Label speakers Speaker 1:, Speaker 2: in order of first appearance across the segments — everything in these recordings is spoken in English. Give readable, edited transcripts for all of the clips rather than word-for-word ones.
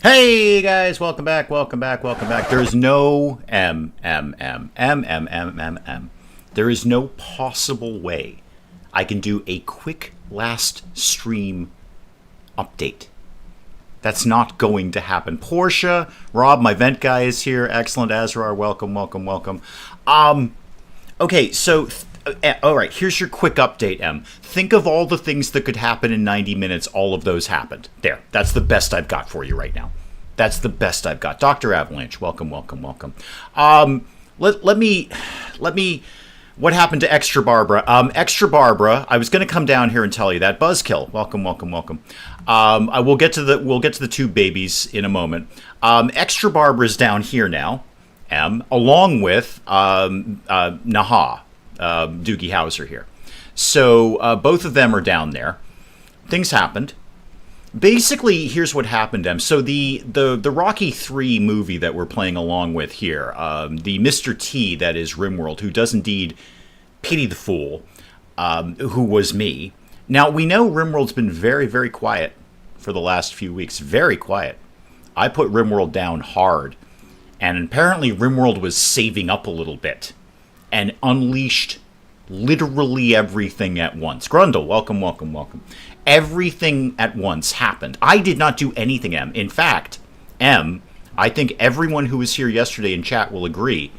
Speaker 1: Hey guys, welcome back, welcome back, welcome back. There's no M. There is no possible way I can do a quick last stream update. That's not going to happen. Portia, Rob, my vent guy is here. Excellent. Azrar, welcome, welcome, welcome. Okay, so all right, here's your quick update, M. Think of all the things that could happen in 90 minutes. All of those happened. There, that's the best I've got for you right now. That's the best I've got. Dr. Avalanche, welcome, welcome, welcome. Let me, what happened to Extra Barbara? Extra Barbara, I was going to come down here and tell you that. Buzzkill, welcome, welcome, welcome. We'll get to the two babies in a moment. Extra Barbara's down here now, M, along with Naha, Doogie Howser here. So both of them are down there. Things happened. Basically, here's what happened, Em. So the Rocky 3 movie that we're playing along with here, the Mr. T, that is RimWorld, who does indeed pity the fool, who was me. Now, we know RimWorld's been very, very quiet for the last few weeks. Very quiet. I put RimWorld down hard, and apparently RimWorld was saving up a little bit and unleashed literally everything at once. Grundle, welcome, welcome, welcome. Everything at once happened. I did not do anything, M. In fact, M, I think everyone who was here yesterday in chat will agree,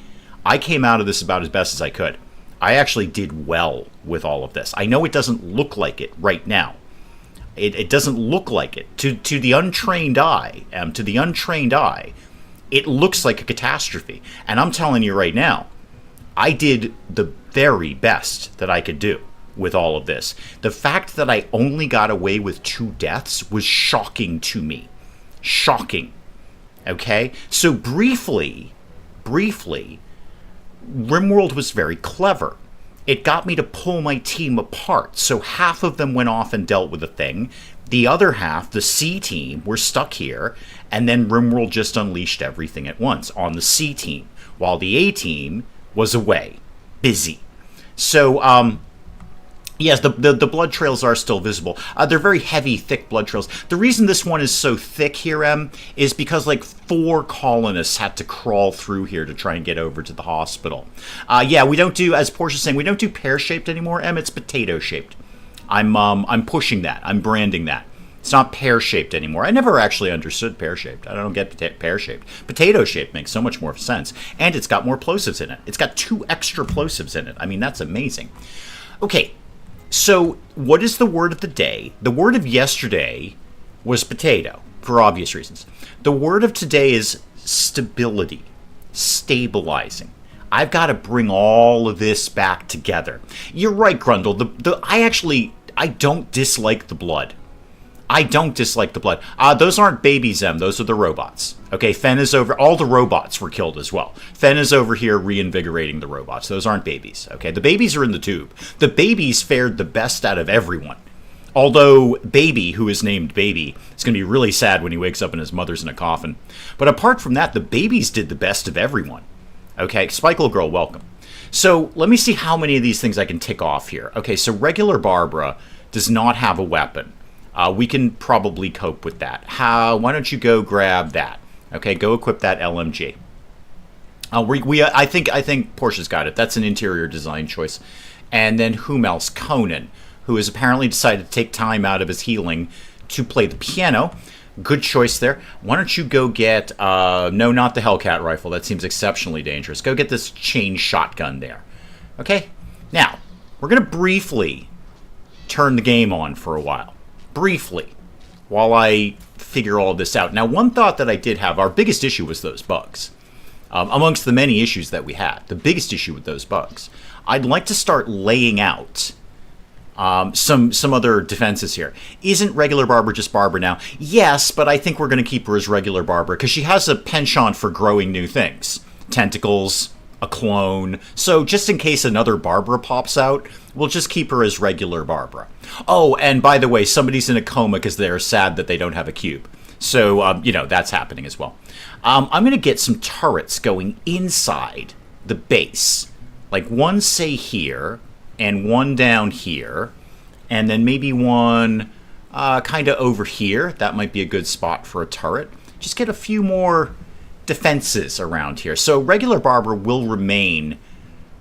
Speaker 1: I came out of this about as best as I could. I actually did well with all of this. I know it doesn't look like it right now. It doesn't look like it. To the untrained eye, M, to the untrained eye, it looks like a catastrophe. And I'm telling you right now, I did the very best that I could do with all of this. The fact that I only got away with 2 deaths was shocking to me. Shocking. Okay? So briefly, RimWorld was very clever. It got me to pull my team apart. So half of them went off and dealt with a thing. The other half, the C team, were stuck here. And then RimWorld just unleashed everything at once on the C team, while the A team was away, busy. So, yes, the blood trails are still visible. They're very heavy, thick blood trails. The reason this one is so thick here, M, is because like 4 colonists had to crawl through here to try and get over to the hospital. Yeah, we don't do, as Portia's saying, we don't do pear-shaped anymore, M. It's potato-shaped. I'm pushing that. I'm branding that. It's not pear-shaped anymore. I never actually understood pear-shaped. I don't get pear-shaped. Potato-shaped makes so much more sense. And it's got more plosives in it. It's got 2 extra plosives in it. I mean, that's amazing. Okay, so what is the word of the day? The word of yesterday was potato, for obvious reasons. The word of today is stability, stabilizing. I've got to bring all of this back together. You're right, Grundle. I don't dislike the blood. I don't dislike the blood. Those aren't babies, M. Those are the robots. Okay, Fen is over. All the robots were killed as well. Fen is over here reinvigorating the robots. Those aren't babies. Okay, the babies are in the tube. The babies fared the best out of everyone. Although Baby, who is named Baby, is going to be really sad when he wakes up and his mother's in a coffin. But apart from that, the babies did the best of everyone. Okay, Spikeable Girl, welcome. So let me see how many of these things I can tick off here. Okay, so regular Barbara does not have a weapon. We can probably cope with that. Why don't you go grab that? Okay, go equip that LMG. I think Portia's got it. That's an interior design choice. And then whom else? Conan, who has apparently decided to take time out of his healing to play the piano. Good choice there. Why don't you go get... no, not the Hellcat rifle. That seems exceptionally dangerous. Go get this chain shotgun there. Okay? Now, we're going to briefly turn the game on for a while. Briefly, while I figure all this out. Now, one thought that I did have, our biggest issue was those bugs. Amongst the many issues that we had, the biggest issue with those bugs. I'd like to start laying out some other defenses here. Isn't regular Barbara just Barbara now? Yes, but I think we're going to keep her as regular Barbara because she has a penchant for growing new things. Tentacles, a clone. So just in case another Barbara pops out, we'll just keep her as regular Barbara. Oh, and by the way, somebody's in a coma because they're sad that they don't have a cube. So, that's happening as well. I'm going to get some turrets going inside the base. Like one, say, here, and one down here, and then maybe one kind of over here. That might be a good spot for a turret. just get a few more defenses around here. So regular Barbara will remain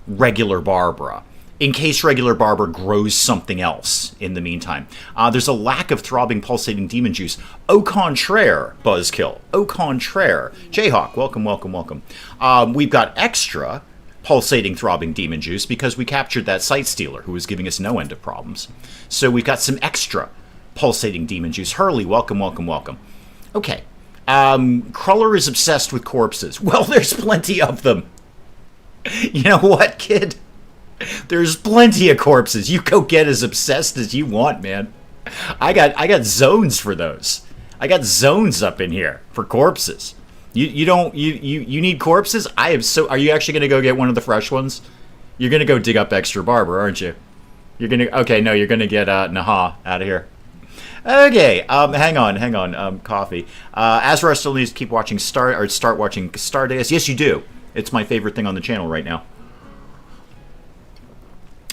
Speaker 1: regular Barbara in case regular Barbara grows something else in the meantime. There's a lack of throbbing, pulsating demon juice. Au contraire, Buzzkill. Au contraire. Jayhawk, welcome, welcome, welcome. We've got extra pulsating, throbbing demon juice because we captured that sight stealer who was giving us no end of problems. So we've got some extra pulsating demon juice. Hurley, welcome, welcome, welcome. Okay. Cruller is obsessed with corpses. Well, there's plenty of them. You know what, kid? There's plenty of corpses. You go get as obsessed as you want, man. I got zones for those. I got zones up in here for corpses. You need corpses? Are you actually gonna go get one of the fresh ones? You're gonna go dig up extra Barber, aren't you? You're gonna get Naha out of here. Okay, hang on, coffee. Azra still needs to keep watching start watching Stardust. Yes, you do. It's my favorite thing on the channel right now.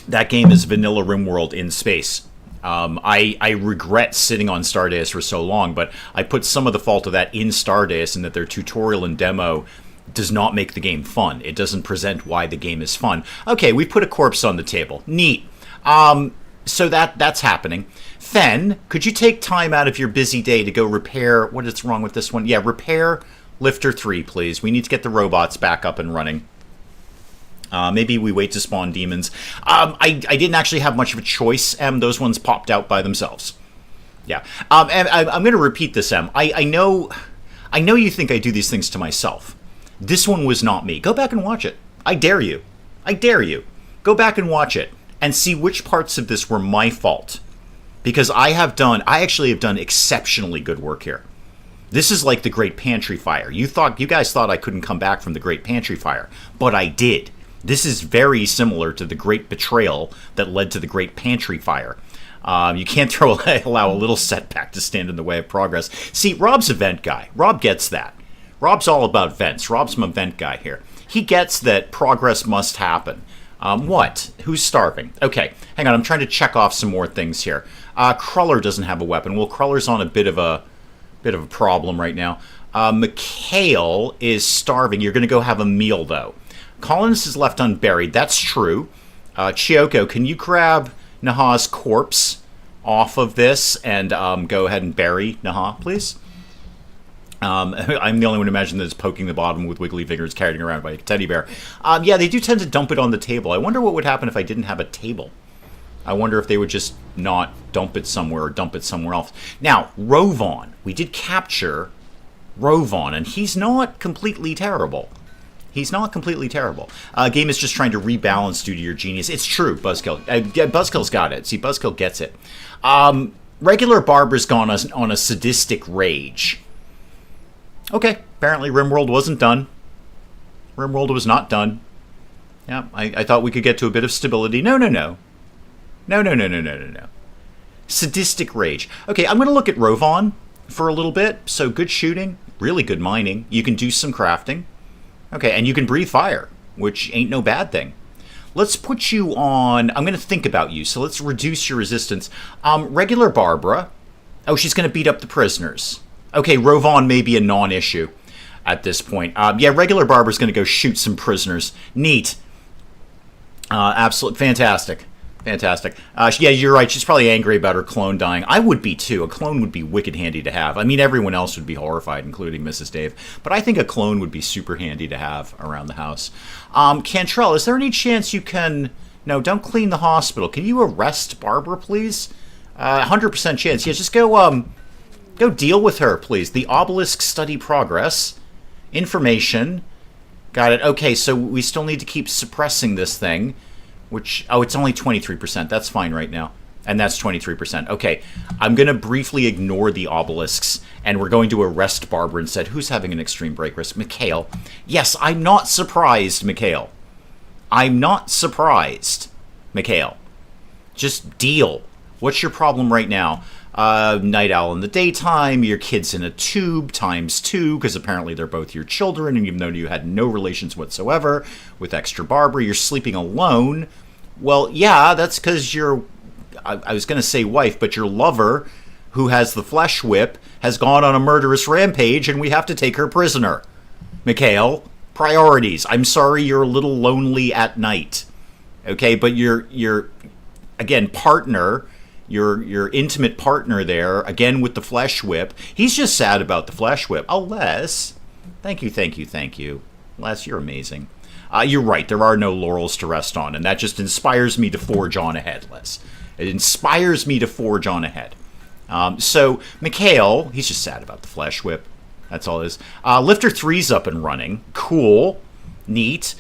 Speaker 1: That game is vanilla RimWorld in space. I regret sitting on Stardust for so long, but I put some of the fault of that in Stardust, and that their tutorial and demo does not make the game fun. It doesn't present why the game is fun. Okay, we put a corpse on the table. Neat. So that's happening. Fen, could you take time out of your busy day to go repair... What is wrong with this one? Yeah, repair Lifter 3, please. We need to get the robots back up and running. Maybe we wait to spawn demons. I didn't actually have much of a choice, Em. Those ones popped out by themselves. Yeah. And I'm going to repeat this, Em. I know you think I do these things to myself. This one was not me. Go back and watch it. I dare you. I dare you. Go back and watch it and see which parts of this were my fault. Because I actually have done exceptionally good work here. This is like the Great Pantry Fire. You guys thought I couldn't come back from the Great Pantry Fire, but I did. This is very similar to the Great Betrayal that led to the Great Pantry Fire. You can't allow a little setback to stand in the way of progress. See, Rob's a vent guy. Rob gets that. Rob's all about vents. Rob's my vent guy here. He gets that progress must happen. What? Who's starving? Okay, hang on. I'm trying to check off some more things here. Cruller doesn't have a weapon. Well, Cruller's on a bit of a problem right now. Mikhail is starving. You're going to go have a meal, though. Colonists is left unburied. That's true. Chioko, can you grab Naha's corpse off of this and go ahead and bury Naha, please? I'm the only one to imagine that it's poking the bottom with wiggly fingers carried around by a teddy bear. Yeah, they do tend to dump it on the table. I wonder what would happen if I didn't have a table. I wonder if they would just not dump it somewhere or dump it somewhere else. Now, Rovon. We did capture Rovon, and he's not completely terrible. He's not completely terrible. Game is just trying to rebalance due to your genius. It's true, Buzzkill. Buzzkill's got it. See, Buzzkill gets it. Regular Barbara's gone on a sadistic rage. Okay, apparently RimWorld wasn't done. RimWorld was not done. Yeah, I thought we could get to a bit of stability. No. No. Sadistic rage. Okay, I'm going to look at Rovon for a little bit. So good shooting, really good mining. You can do some crafting. Okay, and you can breathe fire, which ain't no bad thing. Let's put you on... I'm going to think about you, so let's reduce your resistance. Regular Barbara. Oh, she's going to beat up the prisoners. Okay, Rovon may be a non-issue at this point. Yeah, regular Barbara's going to go shoot some prisoners. Neat. Absolutely fantastic. Fantastic. Yeah, you're right. She's probably angry about her clone dying. I would be, too. A clone would be wicked handy to have. I mean, everyone else would be horrified, including Mrs. Dave. But I think a clone would be super handy to have around the house. Cantrell, is there any chance you can... No, don't clean the hospital. Can you arrest Barbara, please? 100% chance. Yeah, just go deal with her, please. The obelisk study progress. Information. Got it. Okay, so we still need to keep suppressing this thing. Which, oh, it's only 23%. That's fine right now. And that's 23%. Okay, I'm going to briefly ignore the obelisks, and we're going to arrest Barbara instead. Who's having an extreme break risk? Mikhail. Yes, I'm not surprised, Mikhail. I'm not surprised, Mikhail. Just deal. What's your problem right now? Night owl in the daytime, your kid's in a tube ×2, because apparently they're both your children, and even though you had no relations whatsoever with extra Barbara, you're sleeping alone. Well, yeah, that's because your, I was going to say wife, but your lover who has the flesh whip, has gone on a murderous rampage, and we have to take her prisoner. Mikhail, priorities. I'm sorry you're a little lonely at night. Okay, but your again, partner, your intimate partner there, again with the flesh whip, he's just sad about the flesh whip. Oh, Les, thank you. Les, you're amazing. You're right, there are no laurels to rest on, and that just inspires me to forge on ahead, Les. It inspires me to forge on ahead. So, Mikhail, he's just sad about the flesh whip. That's all it is. Lifter 3's up and running. Cool. Neat.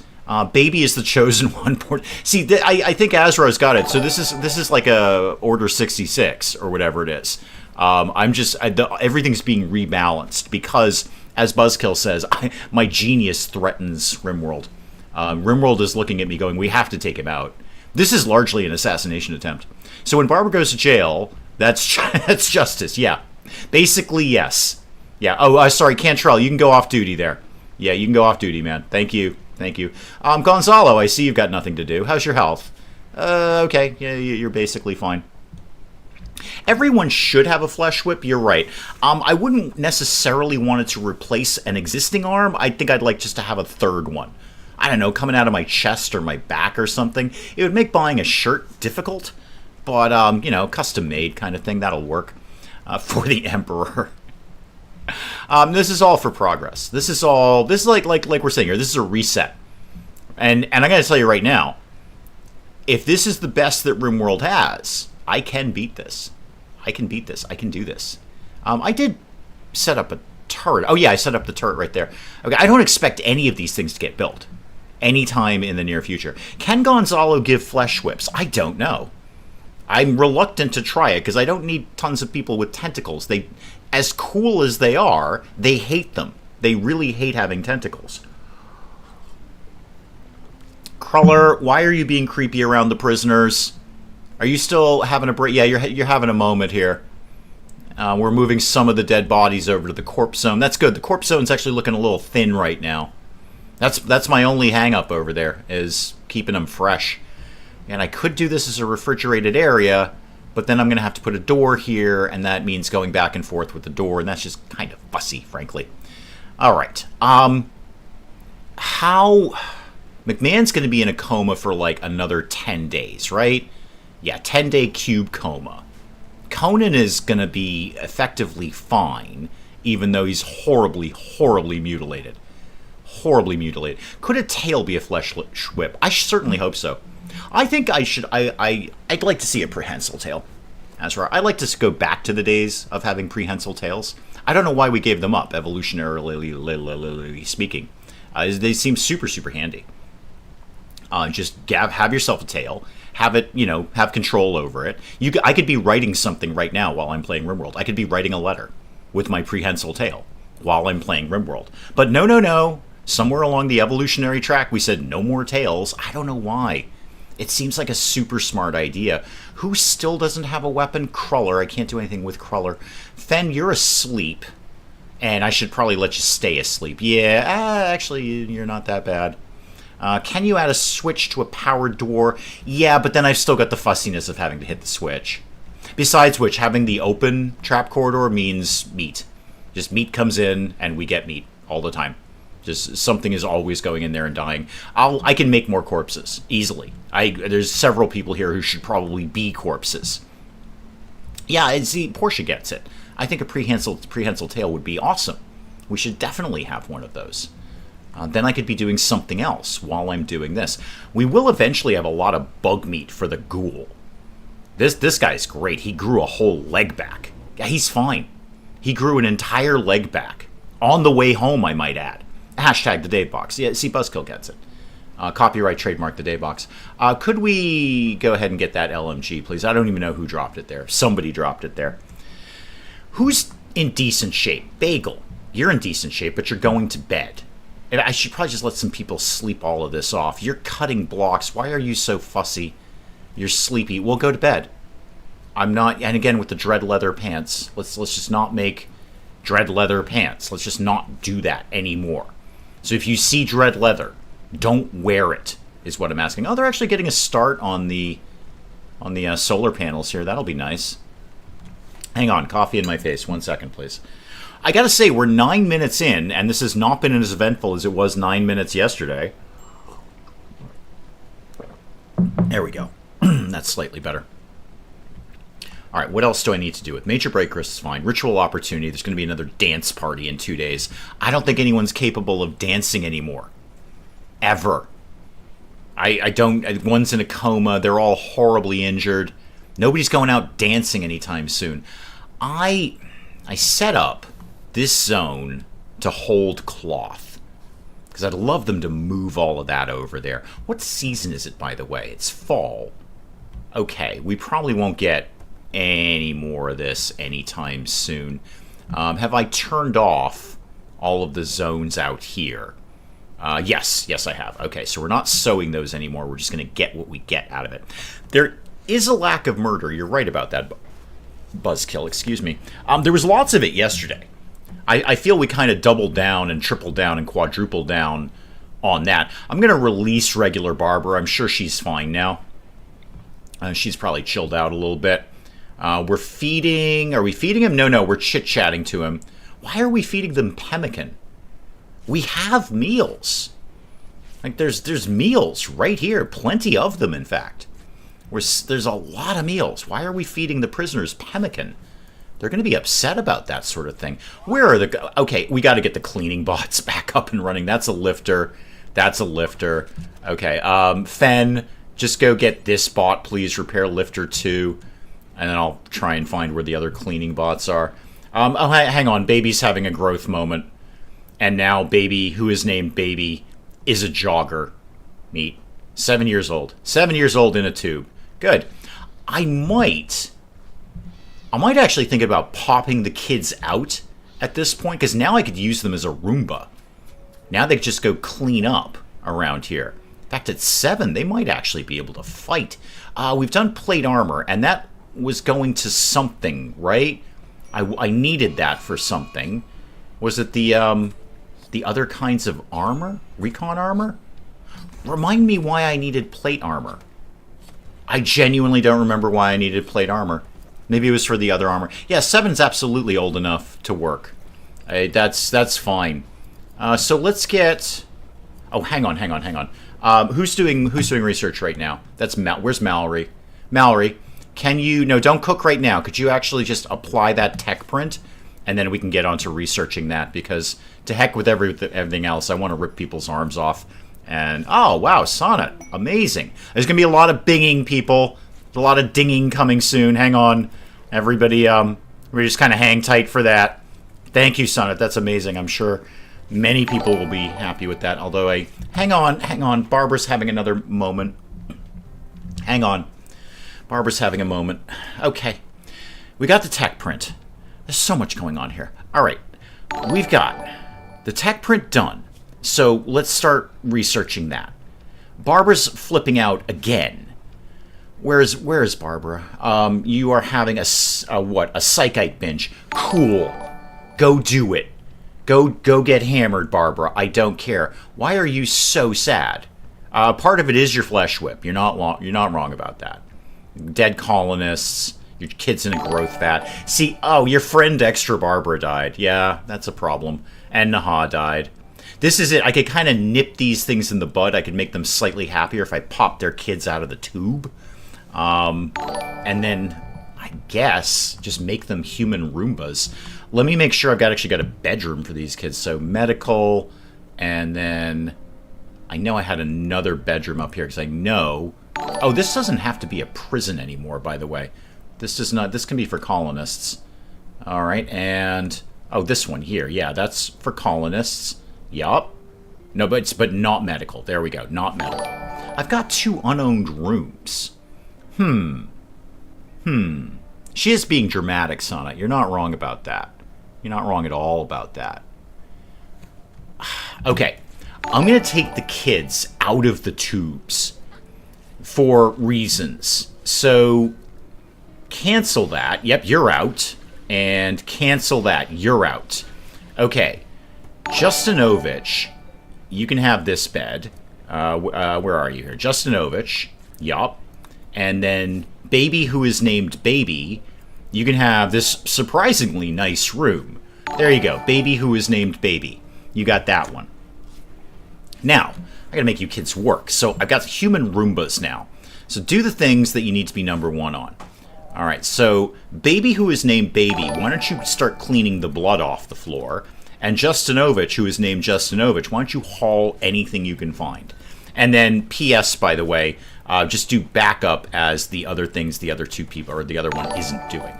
Speaker 1: Baby is the chosen one. See, I think Azra's got it. So this is like a Order 66 or whatever it is. Everything's being rebalanced because, as Buzzkill says, my genius threatens RimWorld. RimWorld is looking at me going, we have to take him out. This is largely an assassination attempt. So when Barbara goes to jail, that's justice, yeah. Basically, yes. Yeah, sorry, Cantrell, you can go off duty there. Yeah, you can go off duty, man. Thank you. Gonzalo, I see you've got nothing to do. How's your health? Okay, yeah, you're basically fine. Everyone should have a flesh whip, you're right. I wouldn't necessarily want it to replace an existing arm. I think I'd like just to have a third one. I don't know, coming out of my chest or my back or something. It would make buying a shirt difficult, but, custom made kind of thing, that'll work for the Emperor. This is all for progress. This is like we're saying here, this is a reset. And I gotta tell you right now, if this is the best that RimWorld has, I can beat this. I can do this. I did set up a turret. Oh yeah, I set up the turret right there. Okay, I don't expect any of these things to get built anytime in the near future. Can Gonzalo give flesh whips? I don't know. I'm reluctant to try it because I don't need tons of people with tentacles. As cool as they are, they hate them. They really hate having tentacles. Cruller, why are you being creepy around the prisoners? Are you still having a break? Yeah, you're having a moment here. We're moving some of the dead bodies over to the corpse zone. That's good. The corpse zone's actually looking a little thin right now. That's my only hang-up over there, is keeping them fresh. And I could do this as a refrigerated area, but then I'm going to have to put a door here, and that means going back and forth with the door, and that's just kind of fussy, frankly. All right. McMahon's going to be in a coma for like another 10 days, right? Yeah, 10-day cube coma. Conan is going to be effectively fine, even though he's horribly, horribly mutilated. Horribly mutilated. Could a tail be a flesh whip? I certainly hope so. I think I should. I'd like to see a prehensile tail. Azra, I'd like to go back to the days of having prehensile tails. I don't know why we gave them up, evolutionarily speaking. They seem super, super handy. Just have yourself a tail. Have it, have control over it. I could be writing something right now while I'm playing RimWorld. I could be writing a letter with my prehensile tail while I'm playing RimWorld. But no. Somewhere along the evolutionary track, we said no more tails. I don't know why. It seems like a super smart idea. Who still doesn't have a weapon? Cruller. I can't do anything with Cruller. Fen, you're asleep. And I should probably let you stay asleep. Yeah, actually, you're not that bad. Can you add a switch to a powered door? Yeah, but then I've still got the fussiness of having to hit the switch. Besides which, having the open trap corridor means meat. Just meat comes in, and we get meat all the time. Just something is always going in there and dying. I can make more corpses easily. There's several people here who should probably be corpses. Yeah, see, Portia gets it. I think a prehensile tail would be awesome. We should definitely have one of those. Then I could be doing something else while I'm doing this. We will eventually have a lot of bug meat for the ghoul. This guy's great. He grew a whole leg back. Yeah, he's fine. He grew an entire leg back. On the way home, I might add. Hashtag the Davebox. Yeah, see, Buzzkill gets it. Copyright trademark the Davebox. Could we go ahead and get that LMG, please? I don't even know who dropped it there. Somebody dropped it there. Who's in decent shape? Bagel. You're in decent shape, but you're going to bed. And I should probably just let some people sleep all of this off. You're cutting blocks. Why are you so fussy? You're sleepy. We'll go to bed. I'm not... And again, with the dread leather pants, let's just not make dread leather pants. Let's just not do that anymore. So if you see dread leather, don't wear it, is what I'm asking. Oh, they're actually getting a start on the solar panels here. That'll be nice. Hang on, coffee in my face. 1 second, please. I gotta say, we're 9 minutes in, and this has not been as eventful as it was 9 minutes yesterday. There we go. That's slightly better. All right, what else do I need to do with Major Breakers? Is fine. Ritual opportunity. There's going to be another dance party in 2 days. I don't think anyone's capable of dancing anymore. Ever. I don't. One's in a coma. They're all horribly injured. Nobody's going out dancing anytime soon. I set up this zone to hold cloth, because I'd love them to move all of that over there. What season is it, by the way? It's fall. Okay, we probably won't get any more of this anytime soon. Have I turned off all of the zones out here? Yes, I have. Okay, so we're not sewing those anymore. We're just going to get what we get out of it. There is a lack of murder. You're right about that, Buzzkill. Excuse me. There was lots of it yesterday. I feel we kind of doubled down and tripled down and quadrupled down on that. I'm going to release regular Barbara. I'm sure she's fine now. She's probably chilled out a little bit. We're feeding... Are we feeding him? No, we're chit-chatting to him. Why are we feeding them pemmican? We have meals. Like, there's meals right here. Plenty of them, in fact. There's a lot of meals. Why are we feeding the prisoners pemmican? They're going to be upset about that sort of thing. Where are the... Okay, we got to get the cleaning bots back up and running. That's a lifter. That's a lifter. Okay, Fen, just go get this bot, please. Repair lifter 2. And then I'll try and find where the other cleaning bots are. Oh, hang on. Baby's having a growth moment. And now Baby, who is named Baby, is a jogger. Neat. 7 years old. 7 years old in a tube. Good. I might actually think about popping the kids out at this point, because now I could use them as a Roomba. Now they could just go clean up around here. In fact, at 7, they might actually be able to fight. We've done plate armor, and that was going to something, right? I needed that for something. Was it the other kinds of armor? Recon armor? Remind me why I needed plate armor. I genuinely don't remember why I needed plate armor. Maybe it was for the other armor. Yeah, 7's absolutely old enough to work. That's fine. So let's get... Oh, hang on. Who's doing research right now? That's where's Mallory? Mallory, can you... No, don't cook right now. Could you actually just apply that tech print? And then we can get on to researching that, because to heck with everything else, I want to rip people's arms off. And, oh, wow, Sonnet. Amazing. There's going to be a lot of binging, people. A lot of dinging coming soon. Hang on. Everybody, we just kind of hang tight for that. Thank you, Sonnet. That's amazing. I'm sure many people will be happy with that. Although hang on. Barbara's having another moment. Hang on. Barbara's having a moment. Okay. We got the tech print. There's so much going on here. All right. We've got the tech print done. So let's start researching that. Barbara's flipping out again. Where is Barbara? You are having a psychite binge. Cool. Go do it. Go get hammered, Barbara. I don't care. Why are you so sad? Part of it is your flesh whip. You're not wrong about that. Dead colonists. Your kid's in a growth vat. See, your friend Extra Barbara died. Yeah, that's a problem. And Naha died. This is it. I could kind of nip these things in the bud. I could make them slightly happier if I popped their kids out of the tube. And then, I guess, just make them human Roombas. Let me make sure I've actually got a bedroom for these kids. So, medical, and then I know I had another bedroom up here, because I know... Oh, this doesn't have to be a prison anymore, by the way. This does not... This can be for colonists. All right, and... Oh, this one here. Yeah, that's for colonists. Yup. No, but not medical. There we go. Not medical. I've got 2 unowned rooms. She is being dramatic, Sonnet. You're not wrong about that. You're not wrong at all about that. Okay. I'm going to take the kids out of the tubes for reasons. So, cancel that. Yep, you're out. And cancel that. You're out. Okay. Justinovich, you can have this bed. Where are you here? Justinovich. Yup. And then Baby, who is named Baby, you can have this surprisingly nice room. There you go. Baby who is named Baby. You got that one. Now, I gotta make you kids work. So I've got human Roombas now. So do the things that you need to be number 1 on. Alright, so Baby who is named Baby, why don't you start cleaning the blood off the floor? And Justinovich, who is named Justinovich, why don't you haul anything you can find? And then, P.S., by the way, just do backup as the other things the other 2 people, or the other one isn't doing.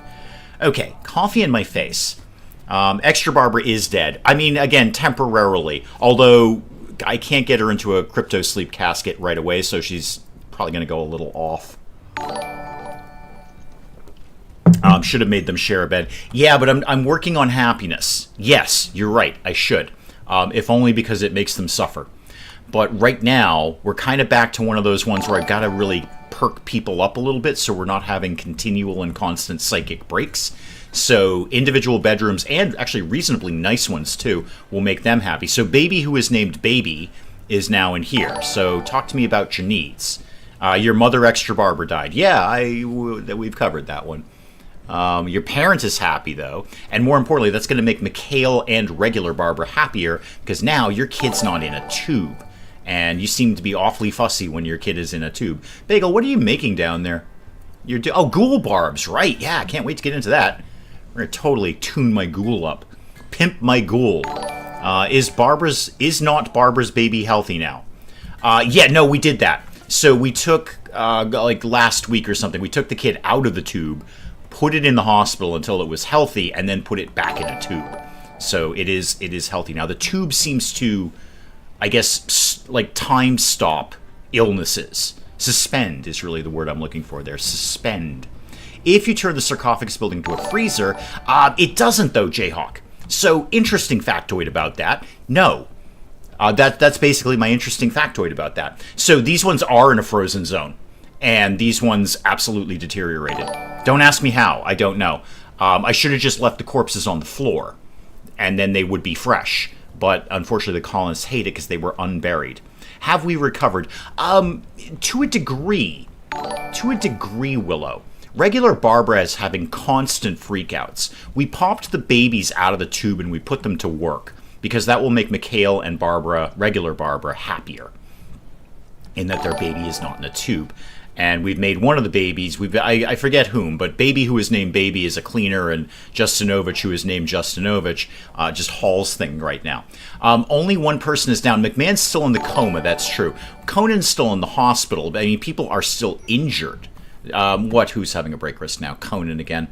Speaker 1: Okay, coffee in my face. Extra Barbara is dead. I mean, again, temporarily. Although, I can't get her into a crypto sleep casket right away, so she's probably going to go a little off. Should have made them share a bed. Yeah, but I'm working on happiness. Yes, you're right, I should. If only because it makes them suffer. But right now, we're kind of back to one of those ones where I've got to really perk people up a little bit so we're not having continual and constant psychic breaks. So individual bedrooms, and actually reasonably nice ones too, will make them happy. So Baby who is named Baby is now in here. So talk to me about your needs. Your mother, Extra Barbara, died. Yeah, we've covered that one. Your parent is happy, though. And more importantly, that's going to make Mikhail and regular Barbara happier because now your kid's not in a tube. And you seem to be awfully fussy when your kid is in a tube. Bagel, what are you making down there? Oh, ghoul barbs, right. Yeah, I can't wait to get into that. We're going to totally tune my ghoul up. Pimp my ghoul. Is not Barbara's baby healthy now? Yeah, no, we did that. So we took, like last week or something, we took the kid out of the tube, put it in the hospital until it was healthy, and then put it back in a tube. So it is healthy now. The tube seems to, I guess, like time stop illnesses. Suspend is really the word I'm looking for there. Suspend. If you turn the sarcophagus building to a freezer, it doesn't though, Jayhawk. So interesting factoid about that. No. That's basically my interesting factoid about that. So these ones are in a frozen zone. And these ones absolutely deteriorated. Don't ask me how. I don't know. I should have just left the corpses on the floor. And then they would be fresh. But unfortunately the colonists hate it because they were unburied. Have we recovered? To a degree. To a degree, Willow. Regular Barbara is having constant freakouts. We popped the babies out of the tube and we put them to work. Because that will make Mikhail and Barbara, regular Barbara, happier. In that their baby is not in a tube. And we've made one of the babies, I forget whom, but Baby who is named Baby is a cleaner, and Justinovich, who is named Justinovich, just hauls things right now. Only one person is down. McMahon's still in the coma, that's true. Conan's still in the hospital. I mean, people are still injured. Who's having a break risk now? Conan again.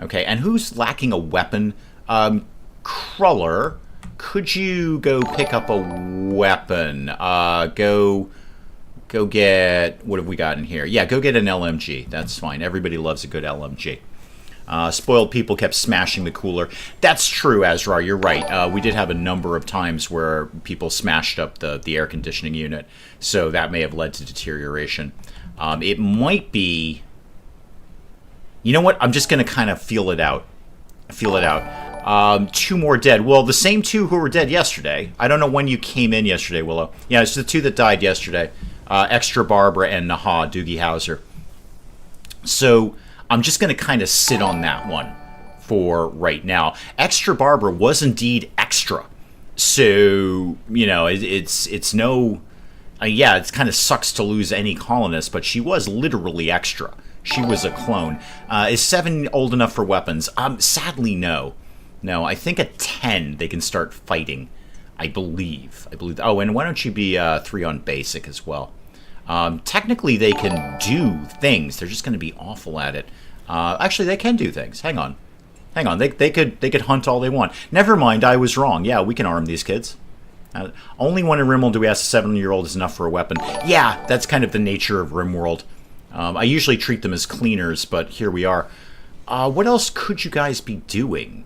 Speaker 1: Okay, and who's lacking a weapon? Cruller, could you go pick up a weapon? Go get, what have we got in here? Yeah, go get an LMG. That's fine. Everybody loves a good LMG. Spoiled people kept smashing the cooler. That's true, Azrar. You're right. We did have a number of times where people smashed up the air conditioning unit. So that may have led to deterioration. It might be... You know what? I'm just going to kind of feel it out. 2 more dead. Well, the same 2 who were dead yesterday. I don't know when you came in yesterday, Willow. Yeah, it's the 2 that died yesterday. Extra Barbara and Naha, Doogie Howser. So I'm just going to kind of sit on that one for right now. Extra Barbara was indeed extra. So, you know, it's no... yeah, it kind of sucks to lose any colonist, but she was literally extra. She was a clone. Is 7 old enough for weapons? Sadly, no. No, I think at 10 they can start fighting. I believe. Oh, and why don't you be 3 on basic as well? Technically, they can do things. They're just going to be awful at it. Actually, they can do things. Hang on. They could hunt all they want. Never mind, I was wrong. Yeah, we can arm these kids. Only one in RimWorld do we ask a 7-year-old is enough for a weapon. Yeah, that's kind of the nature of RimWorld. I usually treat them as cleaners, but here we are. What else could you guys be doing?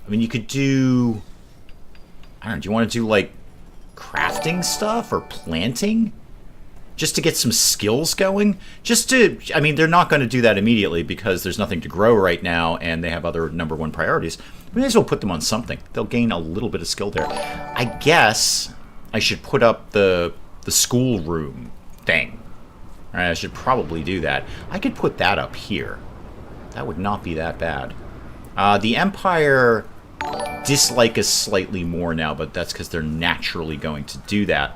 Speaker 1: I mean, you could do... I don't know, do you want to do, like, crafting stuff or planting? Just to get some skills going? Just to... I mean, they're not going to do that immediately because there's nothing to grow right now and they have other #1 priorities. We may as well put them on something. They'll gain a little bit of skill there. I guess I should put up the schoolroom thing. All right, I should probably do that. I could put that up here. That would not be that bad. The Empire dislike us slightly more now, but that's because they're naturally going to do that.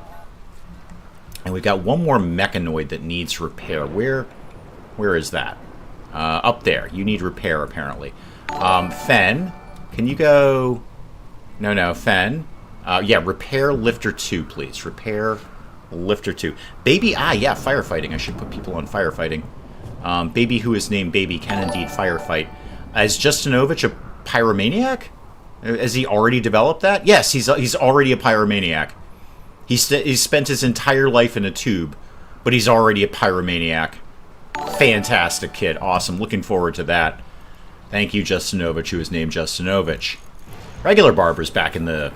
Speaker 1: And we've got one more mechanoid that needs repair. Where is that? Up there. You need repair, apparently. Fen, can you go... No, Fen. Yeah, repair Lifter 2, please. Repair Lifter 2. Baby, yeah, firefighting. I should put people on firefighting. Baby who is named Baby can indeed firefight. Is Justinovich a pyromaniac? Has he already developed that? Yes, he's already a pyromaniac. He's spent his entire life in a tube, but he's already a pyromaniac. Fantastic kid. Awesome. Looking forward to that. Thank you, Justinovich, who is named Justinovich. Regular Barber's back in the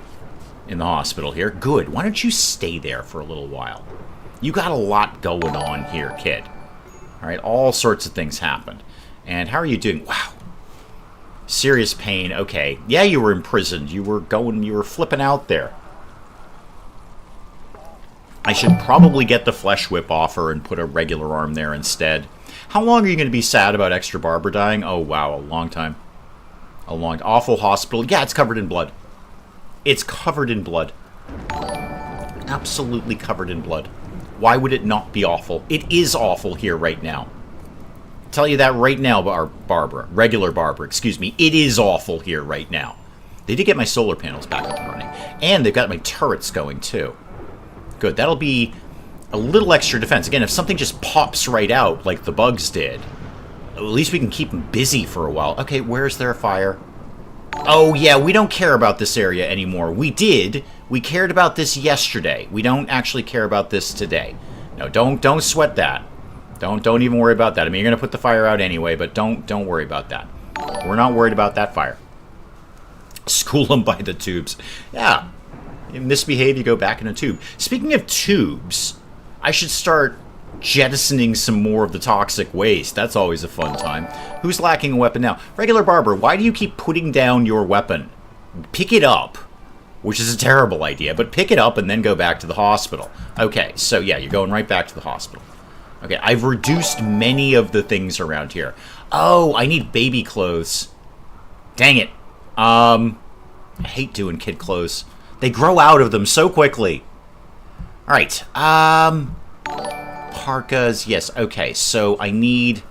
Speaker 1: hospital here. Good. Why don't you stay there for a little while? You got a lot going on here, kid. All right, all sorts of things happened. And how are you doing? Wow. Serious pain. Okay. Yeah, you were imprisoned. You were flipping out there. I should probably get the flesh whip off her and put a regular arm there instead. How long are you going to be sad about Extra Barber dying? Oh, wow, a long time. A long, awful hospital. Yeah, it's covered in blood. It's covered in blood. Absolutely covered in blood. Why would it not be awful? It is awful here right now. I'll tell you that right now, Barbara. Regular Barbara, excuse me. It is awful here right now. They did get my solar panels back up and running. And they've got my turrets going, too. Good. That'll be a little extra defense. Again, if something just pops right out like the bugs did, at least we can keep them busy for a while. Okay, where's their fire? Oh, yeah, we don't care about this area anymore. We did. We cared about this yesterday. We don't actually care about this today. No, don't sweat that. Don't even worry about that. I mean, you're going to put the fire out anyway, but don't worry about that. We're not worried about that fire. School them by the tubes. Yeah. You misbehave, you go back in a tube. Speaking of tubes, I should start jettisoning some more of the toxic waste. That's always a fun time. Who's lacking a weapon now? Regular Barber, why do you keep putting down your weapon? Pick it up, which is a terrible idea, but pick it up and then go back to the hospital. Okay, so yeah, you're going right back to the hospital. Okay, I've reduced many of the things around here. Oh, I need baby clothes. Dang it. I hate doing kid clothes. They grow out of them so quickly. Alright, parkas, yes, okay, so I need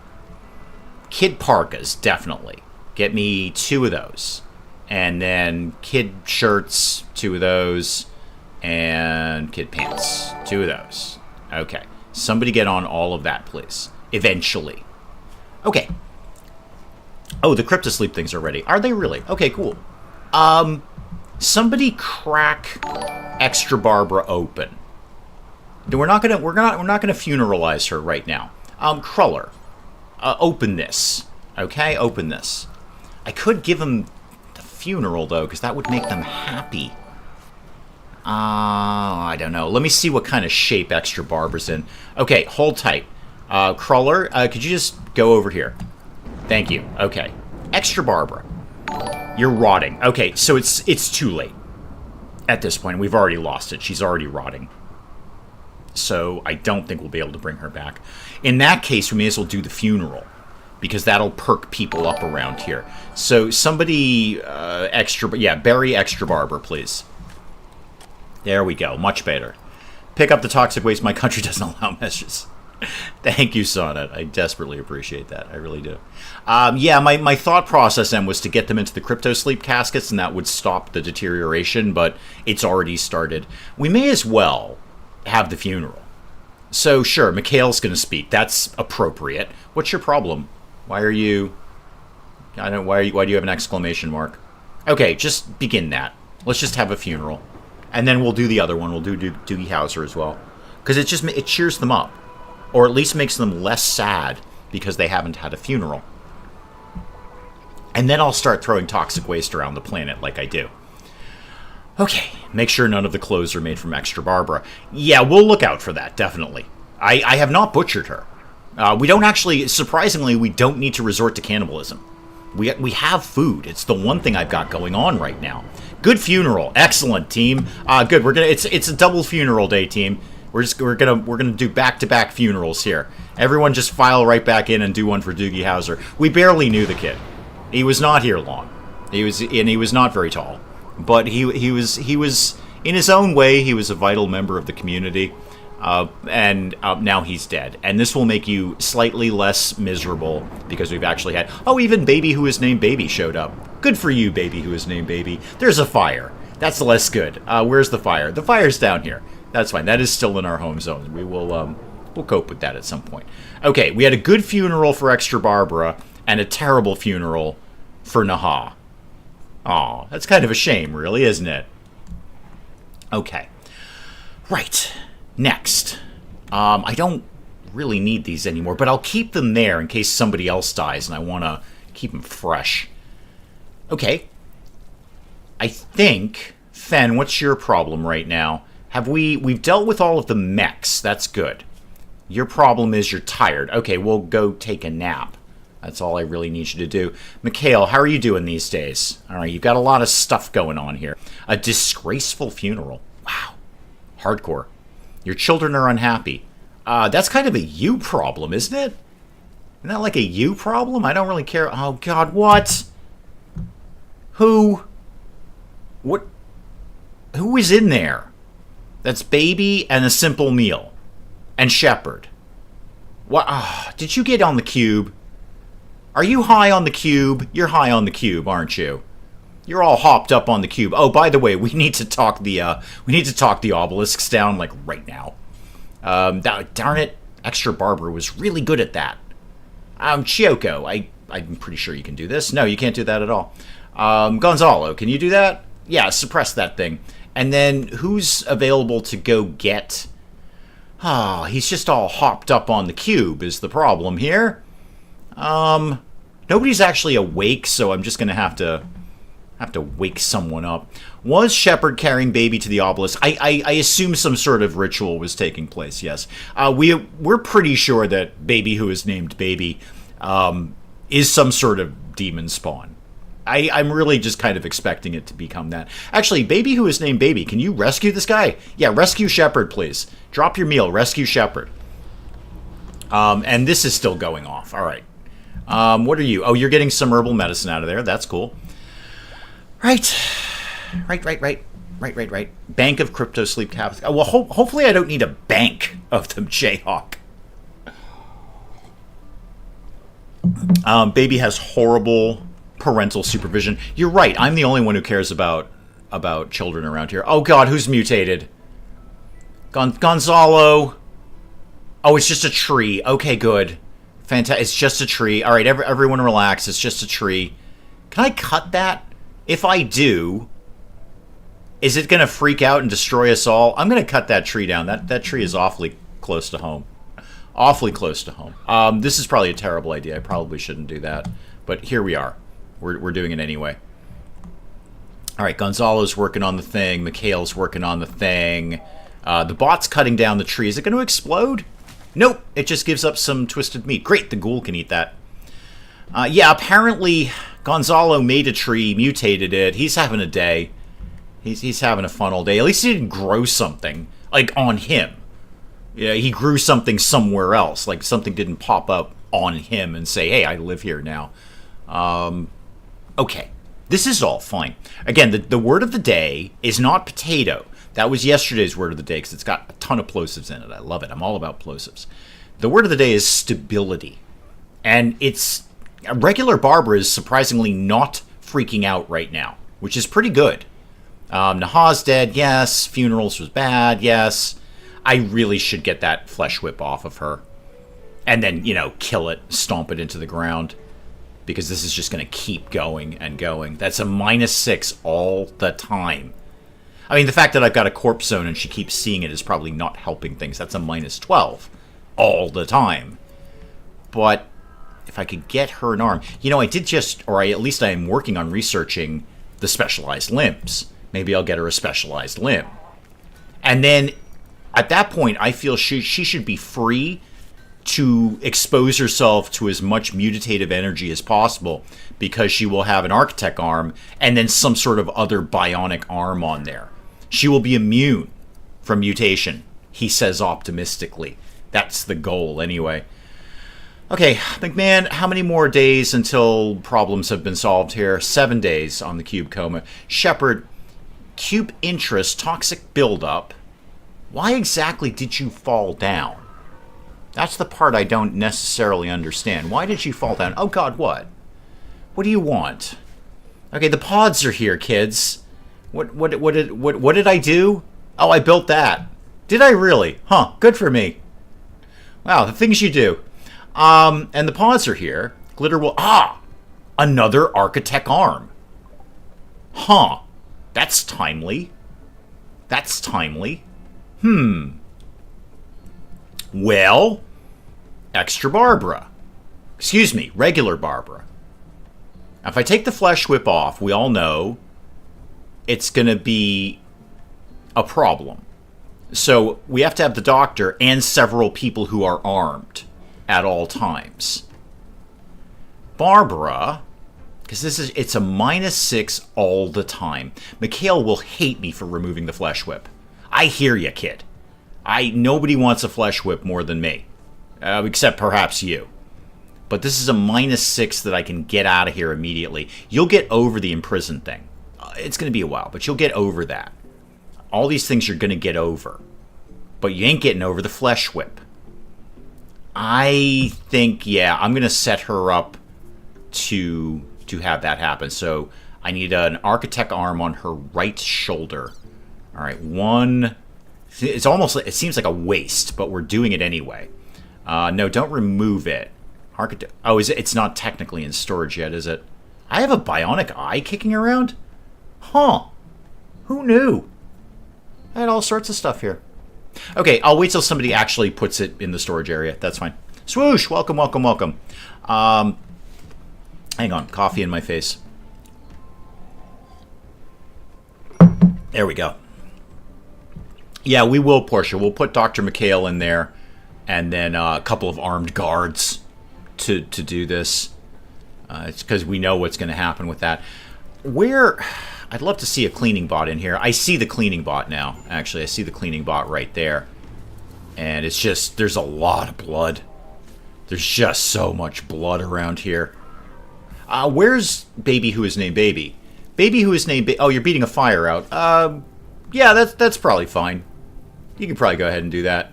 Speaker 1: kid parkas, definitely. Get me 2 of those. And then kid shirts, 2 of those. And kid pants, 2 of those. Okay, somebody get on all of that, please. Eventually. Okay. Oh, the cryptosleep things are ready. Are they really? Okay, cool. Somebody crack Extra Barbara open. We're not gonna funeralize her right now. Cruller, open this. Okay, open this. I could give them the funeral though, because that would make them happy. I don't know. Let me see what kind of shape Extra Barbara's in. Okay, hold tight. Cruller, could you just go over here? Thank you. Okay, Extra Barbara, you're rotting. Okay, so it's too late. At this point, we've already lost it. She's already rotting. So I don't think we'll be able to bring her back. In that case, we may as well do the funeral, because that'll perk people up around here. So somebody bury Extra Barber, please. There we go. Much better. Pick up the toxic waste. My country doesn't allow messages. Thank you, Sonnet. I desperately appreciate that. I really do. Yeah, my thought process then was to get them into the crypto sleep caskets, and that would stop the deterioration, but it's already started. We may as well have the funeral. So, sure, Mikhail's going to speak. That's appropriate. What's your problem? Why are you... why do you have an exclamation mark? Okay, just begin that. Let's just have a funeral. And then we'll do the other one. We'll do Doogie Howser as well. Because it cheers them up. Or at least makes them less sad because they haven't had a funeral. And then I'll start throwing toxic waste around the planet like I do. Okay, make sure none of the clothes are made from Extra Barbara. Yeah, we'll look out for that, definitely. I have not butchered her. We don't actually, surprisingly, we don't need to resort to cannibalism. We have food. It's the one thing I've got going on right now. Good funeral. Excellent, team. Good, it's a double funeral day, team. We're gonna do back-to-back funerals here. Everyone just file right back in and do one for Doogie Howser. We barely knew the kid. He was not here long. He was not very tall, but he was in his own way. He was a vital member of the community, and now he's dead. And this will make you slightly less miserable because we've actually had even Baby Who Is Named Baby showed up. Good for you, Baby Who Is Named Baby. There's a fire. That's less good. Where's the fire? The fire's down here. That's fine. That is still in our home zone. We will we'll cope with that at some point. Okay, we had a good funeral for Extra Barbara and a terrible funeral for Naha. Aw, that's kind of a shame, really, isn't it? Okay. Right. Next. I don't really need these anymore, but I'll keep them there in case somebody else dies and I want to keep them fresh. Okay. I think, Fen, what's your problem right now? We've dealt with all of the mechs. That's good. Your problem is you're tired. Okay, we'll go take a nap. That's all I really need you to do. Mikhail, how are you doing these days? All right, you've got a lot of stuff going on here. A disgraceful funeral. Wow. Hardcore. Your children are unhappy. That's kind of a you problem, isn't it? Isn't that like a you problem? I don't really care. Oh, God, what? Who? What? Who is in there? That's Baby and a simple meal. And Shepherd. What? Did you get on the cube? Are you high on the cube? You're high on the cube, aren't you? You're all hopped up on the cube. Oh, by the way, we need to talk the obelisks down like right now. Darn it, Extra Barbara was really good at that. Chiyoko, I'm pretty sure you can do this. No, you can't do that at all. Gonzalo, can you do that? Yeah, suppress that thing. And then who's available to go get? He's just all hopped up on the cube is the problem here. Nobody's actually awake, so I'm just gonna have to wake someone up. Was Shepherd carrying Baby to the obelisk? I assume some sort of ritual was taking place, yes. We're pretty sure that Baby Who Is Named Baby is some sort of demon spawn. I'm really just kind of expecting it to become that. Actually, Baby Who Is Named Baby, can you rescue this guy? Yeah, rescue Shepherd, please. Drop your meal, rescue Shepherd. And this is still going off. All right. What are you? Oh, you're getting some herbal medicine out of there. That's cool. Right. Bank of crypto sleep capsules. Well, hopefully I don't need a bank of them, Jayhawk. Baby has horrible parental supervision. You're right. I'm the only one who cares about children around here. Oh, God, who's mutated? Gonzalo. Oh, it's just a tree. Okay, good. Fantastic. It's just a tree. All right, everyone relax. It's just a tree. Can I cut that? If I do, is it going to freak out and destroy us all? I'm going to cut that tree down. That tree is awfully close to home. Awfully close to home. This is probably a terrible idea. I probably shouldn't do that. But here we are. We're doing it anyway. All right, Gonzalo's working on the thing. Mikhail's working on the thing. The bot's cutting down the tree. Is it going to explode? Nope. It just gives up some twisted meat. Great, the ghoul can eat that. Yeah, apparently Gonzalo made a tree, mutated it. He's having a day. He's having a fun all day. At least he didn't grow something, like, on him. Yeah, he grew something somewhere else. Like, something didn't pop up on him and say, hey, I live here now. Okay. This is all fine. Again, the word of the day is not potato. That was yesterday's word of the day because it's got a ton of plosives in it. I love it. I'm all about plosives. The word of the day is stability. And it's... Regular Barbara is surprisingly not freaking out right now, which is pretty good. Naha's dead, yes. Funerals was bad, yes. I really should get that flesh whip off of her. And then, kill it, stomp it into the ground. Because this is just going to keep going and going. That's a -6 all the time. I mean, the fact that I've got a corpse zone and she keeps seeing it is probably not helping things. That's a -12 all the time. But if I could get her an arm... I did at least I am working on researching the specialized limbs. Maybe I'll get her a specialized limb. And then, at that point, I feel she should be free to expose herself to as much mutative energy as possible because she will have an architect arm and then some sort of other bionic arm on there. She will be immune from mutation he says optimistically. That's the goal, anyway. Okay, McMahon, how many more days until problems have been solved here? 7 days on the cube coma. Shepard, cube interest, toxic buildup. Why exactly did you fall down? That's the part I don't necessarily understand. Why did you fall down? Oh God, what? What do you want? Okay, the pods are here, kids. What did I do? Oh, I built that. Did I really? Huh, good for me. Wow, the things you do. And the pods are here. Glitter will... Ah! Another architect arm. Huh. That's timely. That's timely. Well, extra Barbara. Excuse me, regular Barbara. Now, if I take the flesh whip off, we all know it's going to be a problem. So we have to have the doctor and several people who are armed at all times. Barbara, because it's a -6 all the time. Mikhail will hate me for removing the flesh whip. I hear you, kid. Nobody wants a flesh whip more than me, except perhaps you. But this is a -6 that I can get out of here immediately. You'll get over the imprisoned thing. It's going to be a while, but you'll get over that. All these things you're going to get over. But you ain't getting over the flesh whip. I think, yeah, I'm going to set her up to have that happen. So I need an architect arm on her right shoulder. All right, one. It's almost, it seems like a waste, but we're doing it anyway. No, don't remove it. Architect. Oh, it's not technically in storage yet, is it? I have a bionic eye kicking around? Huh. Who knew? I had all sorts of stuff here. Okay, I'll wait till somebody actually puts it in the storage area. That's fine. Swoosh! Welcome, welcome, welcome. Hang on. Coffee in my face. There we go. Yeah, we will, Portia. We'll put Dr. Mikhail in there, and then a couple of armed guards to do this. It's because we know what's going to happen with that. I'd love to see a cleaning bot in here. I see the cleaning bot now. Actually, I see the cleaning bot right there. And it's just, there's a lot of blood. There's just so much blood around here. Where's Baby Who Is Named Baby? Baby Who Is Named Oh, you're beating a fire out. Yeah, that's probably fine. You can probably go ahead and do that.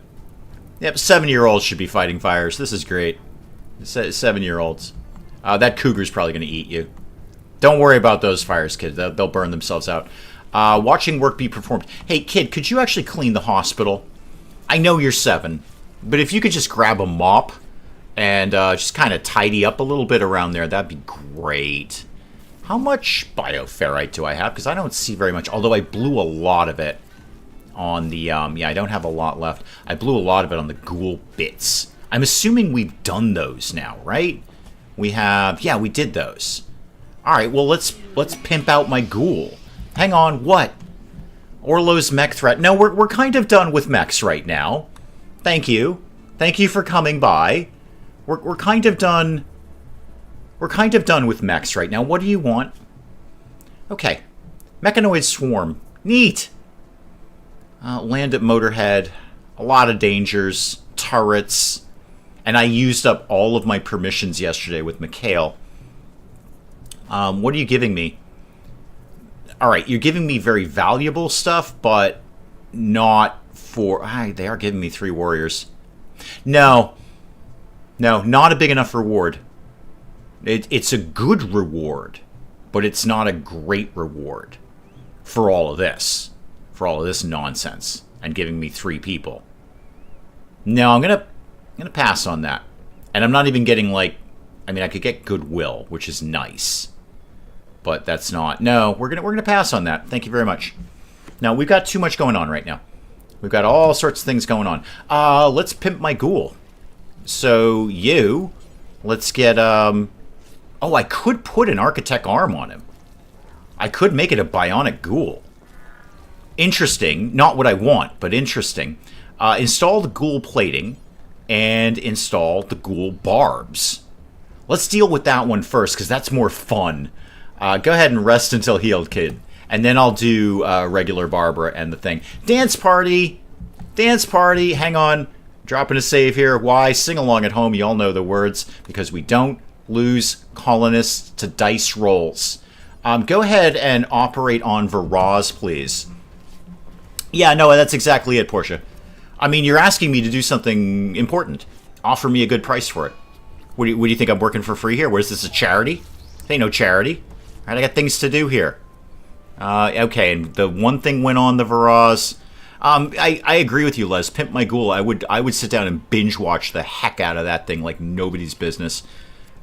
Speaker 1: Yep, 7-year-olds should be fighting fires. This is great. 7-year-olds. That cougar's probably going to eat you. Don't worry about those fires, kid. They'll burn themselves out. Watching work be performed. Hey, kid, could you actually clean the hospital? I know you're 7, but if you could just grab a mop and just kind of tidy up a little bit around there, that'd be great. How much bioferrite do I have? Because I don't see very much, although I blew a lot of it on the... yeah, I don't have a lot left. I blew a lot of it on the ghoul bits. I'm assuming we've done those now, right? We have... Yeah, we did those. Alright, well, let's pimp out my ghoul. Hang on, what? Orlo's mech threat. No, we're kind of done with mechs right now. Thank you. Thank you for coming by. We're kind of done... We're kind of done with mechs right now. What do you want? Okay. Mechanoid swarm. Neat. Land at Motorhead. A lot of dangers. Turrets. And I used up all of my permissions yesterday with Mikhail. What are you giving me? Alright, you're giving me very valuable stuff, but not for... they are giving me 3 warriors. No. No, not a big enough reward. It's a good reward, but it's not a great reward for all of this. For all of this nonsense. And giving me 3 people. No, I'm gonna pass on that. And I'm not even getting, like... I mean, I could get goodwill, which is nice. But that's not... No, we're gonna pass on that. Thank you very much. Now, we've got too much going on right now. We've got all sorts of things going on. Let's pimp my ghoul. So, you... Let's get, Oh, I could put an architect arm on him. I could make it a bionic ghoul. Interesting. Not what I want, but interesting. Install the ghoul plating and install the ghoul barbs. Let's deal with that one first, because that's more fun. Go ahead and rest until healed, kid. And then I'll do regular Barbara and the thing. Dance party! Dance party. Hang on. Dropping a save here. Why? Sing along at home. You all know the words. Because we don't lose colonists to dice rolls. Go ahead and operate on Viraz, please. Yeah, no, that's exactly it, Portia. I mean, you're asking me to do something important. Offer me a good price for it. What do you think, I'm working for free here? Where's this, a charity? Ain't no charity. All right, I got things to do here. Okay, and the one thing went on the Viraz. I agree with you, Les. Pimp My Ghoul. I would sit down and binge watch the heck out of that thing like nobody's business.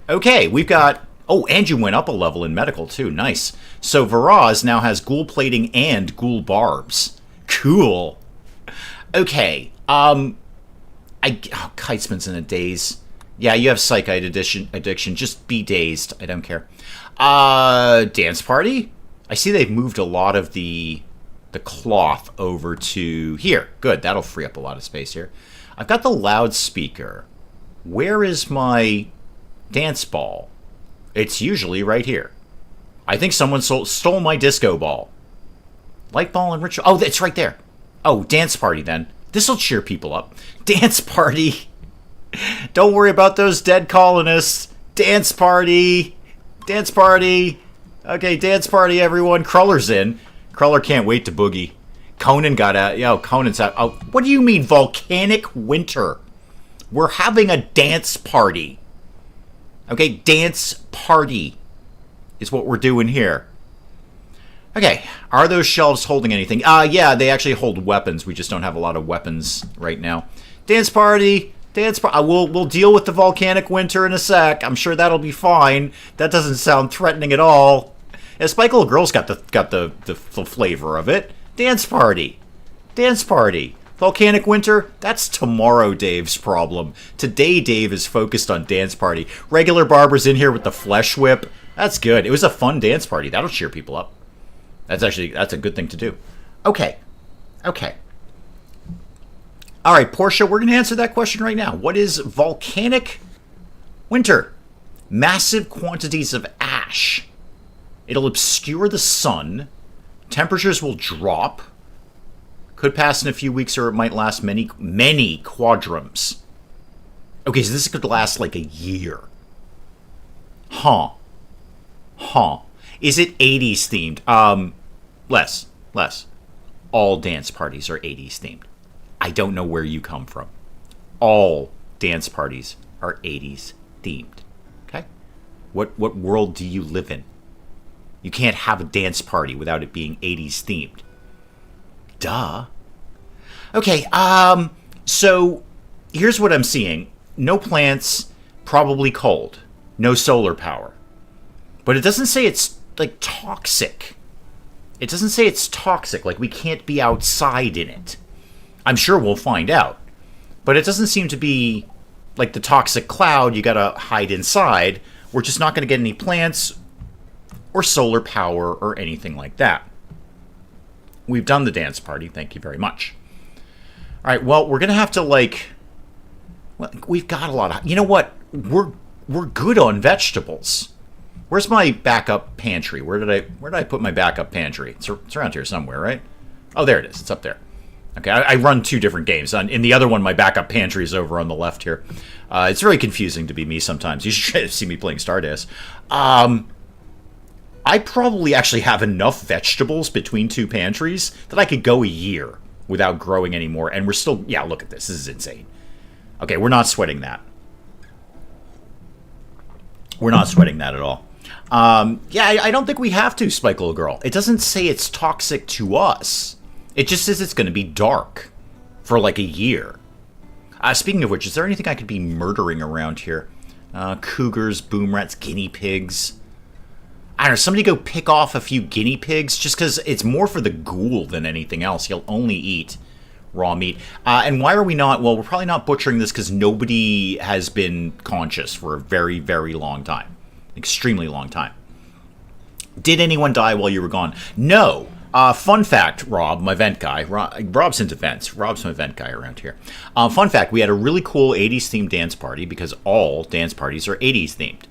Speaker 1: Okay, we've got... Oh, and you went up a level in medical, too. Nice. So Viraz now has ghoul plating and ghoul barbs. Cool. Okay. Kitesman's in a daze. Yeah, you have psychite addiction. Just be dazed. I don't care. Dance party? I see they've moved a lot of the cloth over to here. Good. That'll free up a lot of space here. I've got the loudspeaker. Where is my dance ball? It's usually right here. I think someone stole my disco ball. Light ball and ritual. Oh, it's right there. Oh, dance party then. This'll cheer people up. Dance party. Don't worry about those dead colonists. Dance party. Dance party. Okay, dance party, everyone. Cruller's in. Cruller can't wait to boogie. Conan got out. Yo, Conan's out. Oh, what do you mean, volcanic winter? We're having a dance party. Okay, dance party is what we're doing here. Okay, are those shelves holding anything? Yeah, they actually hold weapons. We just don't have a lot of weapons right now. Dance party, dance party. We'll deal with the volcanic winter in a sec. I'm sure that'll be fine. That doesn't sound threatening at all. Yeah, Spike Little Girl's got the flavor of it. Dance party, dance party. Volcanic winter, that's tomorrow Dave's problem. Today Dave is focused on dance party. Regular Barbara's in here with the flesh whip. That's good. It was a fun dance party. That'll cheer people up. That's a good thing to do. Okay. Okay. All right, Portia, we're going to answer that question right now. What is volcanic winter? Massive quantities of ash. It'll obscure the sun. Temperatures will drop. Could pass in a few weeks, or it might last many quadrums. Okay, so this could last like a year. Huh. Is it 80s themed? Less. All dance parties are 80s themed. I don't know where you come from. All dance parties are 80s themed. Okay? What world do you live in? You can't have a dance party without it being 80s themed. Duh. Okay, so here's what I'm seeing. No plants, probably cold. No solar power. But it doesn't say it's, like, toxic. It doesn't say it's toxic, like we can't be outside in it. I'm sure we'll find out. But it doesn't seem to be like the toxic cloud you gotta hide inside. We're just not gonna get any plants or solar power or anything like that. We've done the dance party. Thank you very much. All right, well, we're going to have to, like... Well, we've got a lot of... You know what? We're good on vegetables. Where's my backup pantry? Where did I put my backup pantry? It's around here somewhere, right? Oh, there it is. It's up there. Okay, I run two different games. In the other one, my backup pantry is over on the left here. It's very confusing to be me sometimes. You should see me playing Stardust. I probably actually have enough vegetables between two pantries that I could go a year without growing any more. And we're still... Yeah, look at this. This is insane. Okay, we're not sweating that. We're not sweating that at all. Yeah, I don't think we have to, Spike Little Girl. It doesn't say it's toxic to us. It just says it's going to be dark for like a year. Speaking of which, is there anything I could be murdering around here? Cougars, boom rats, guinea pigs... I don't know, somebody go pick off a few guinea pigs, just because it's more for the ghoul than anything else. He'll only eat raw meat. And why are we not... Well, we're probably not butchering this because nobody has been conscious for a very, very long time. Extremely long time. Did anyone die while you were gone? No. Fun fact, Rob, my vent guy. Rob's into vents. Rob's my vent guy around here. Fun fact, we had a really cool 80s-themed dance party because all dance parties are 80s-themed.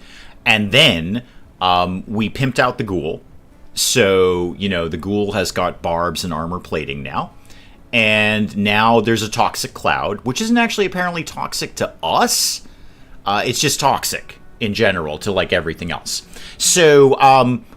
Speaker 1: And then... we pimped out the ghoul. So, you know, the ghoul has got barbs and armor plating now. And now there's a toxic cloud, which isn't actually apparently toxic to us. It's just toxic in general to like everything else. So,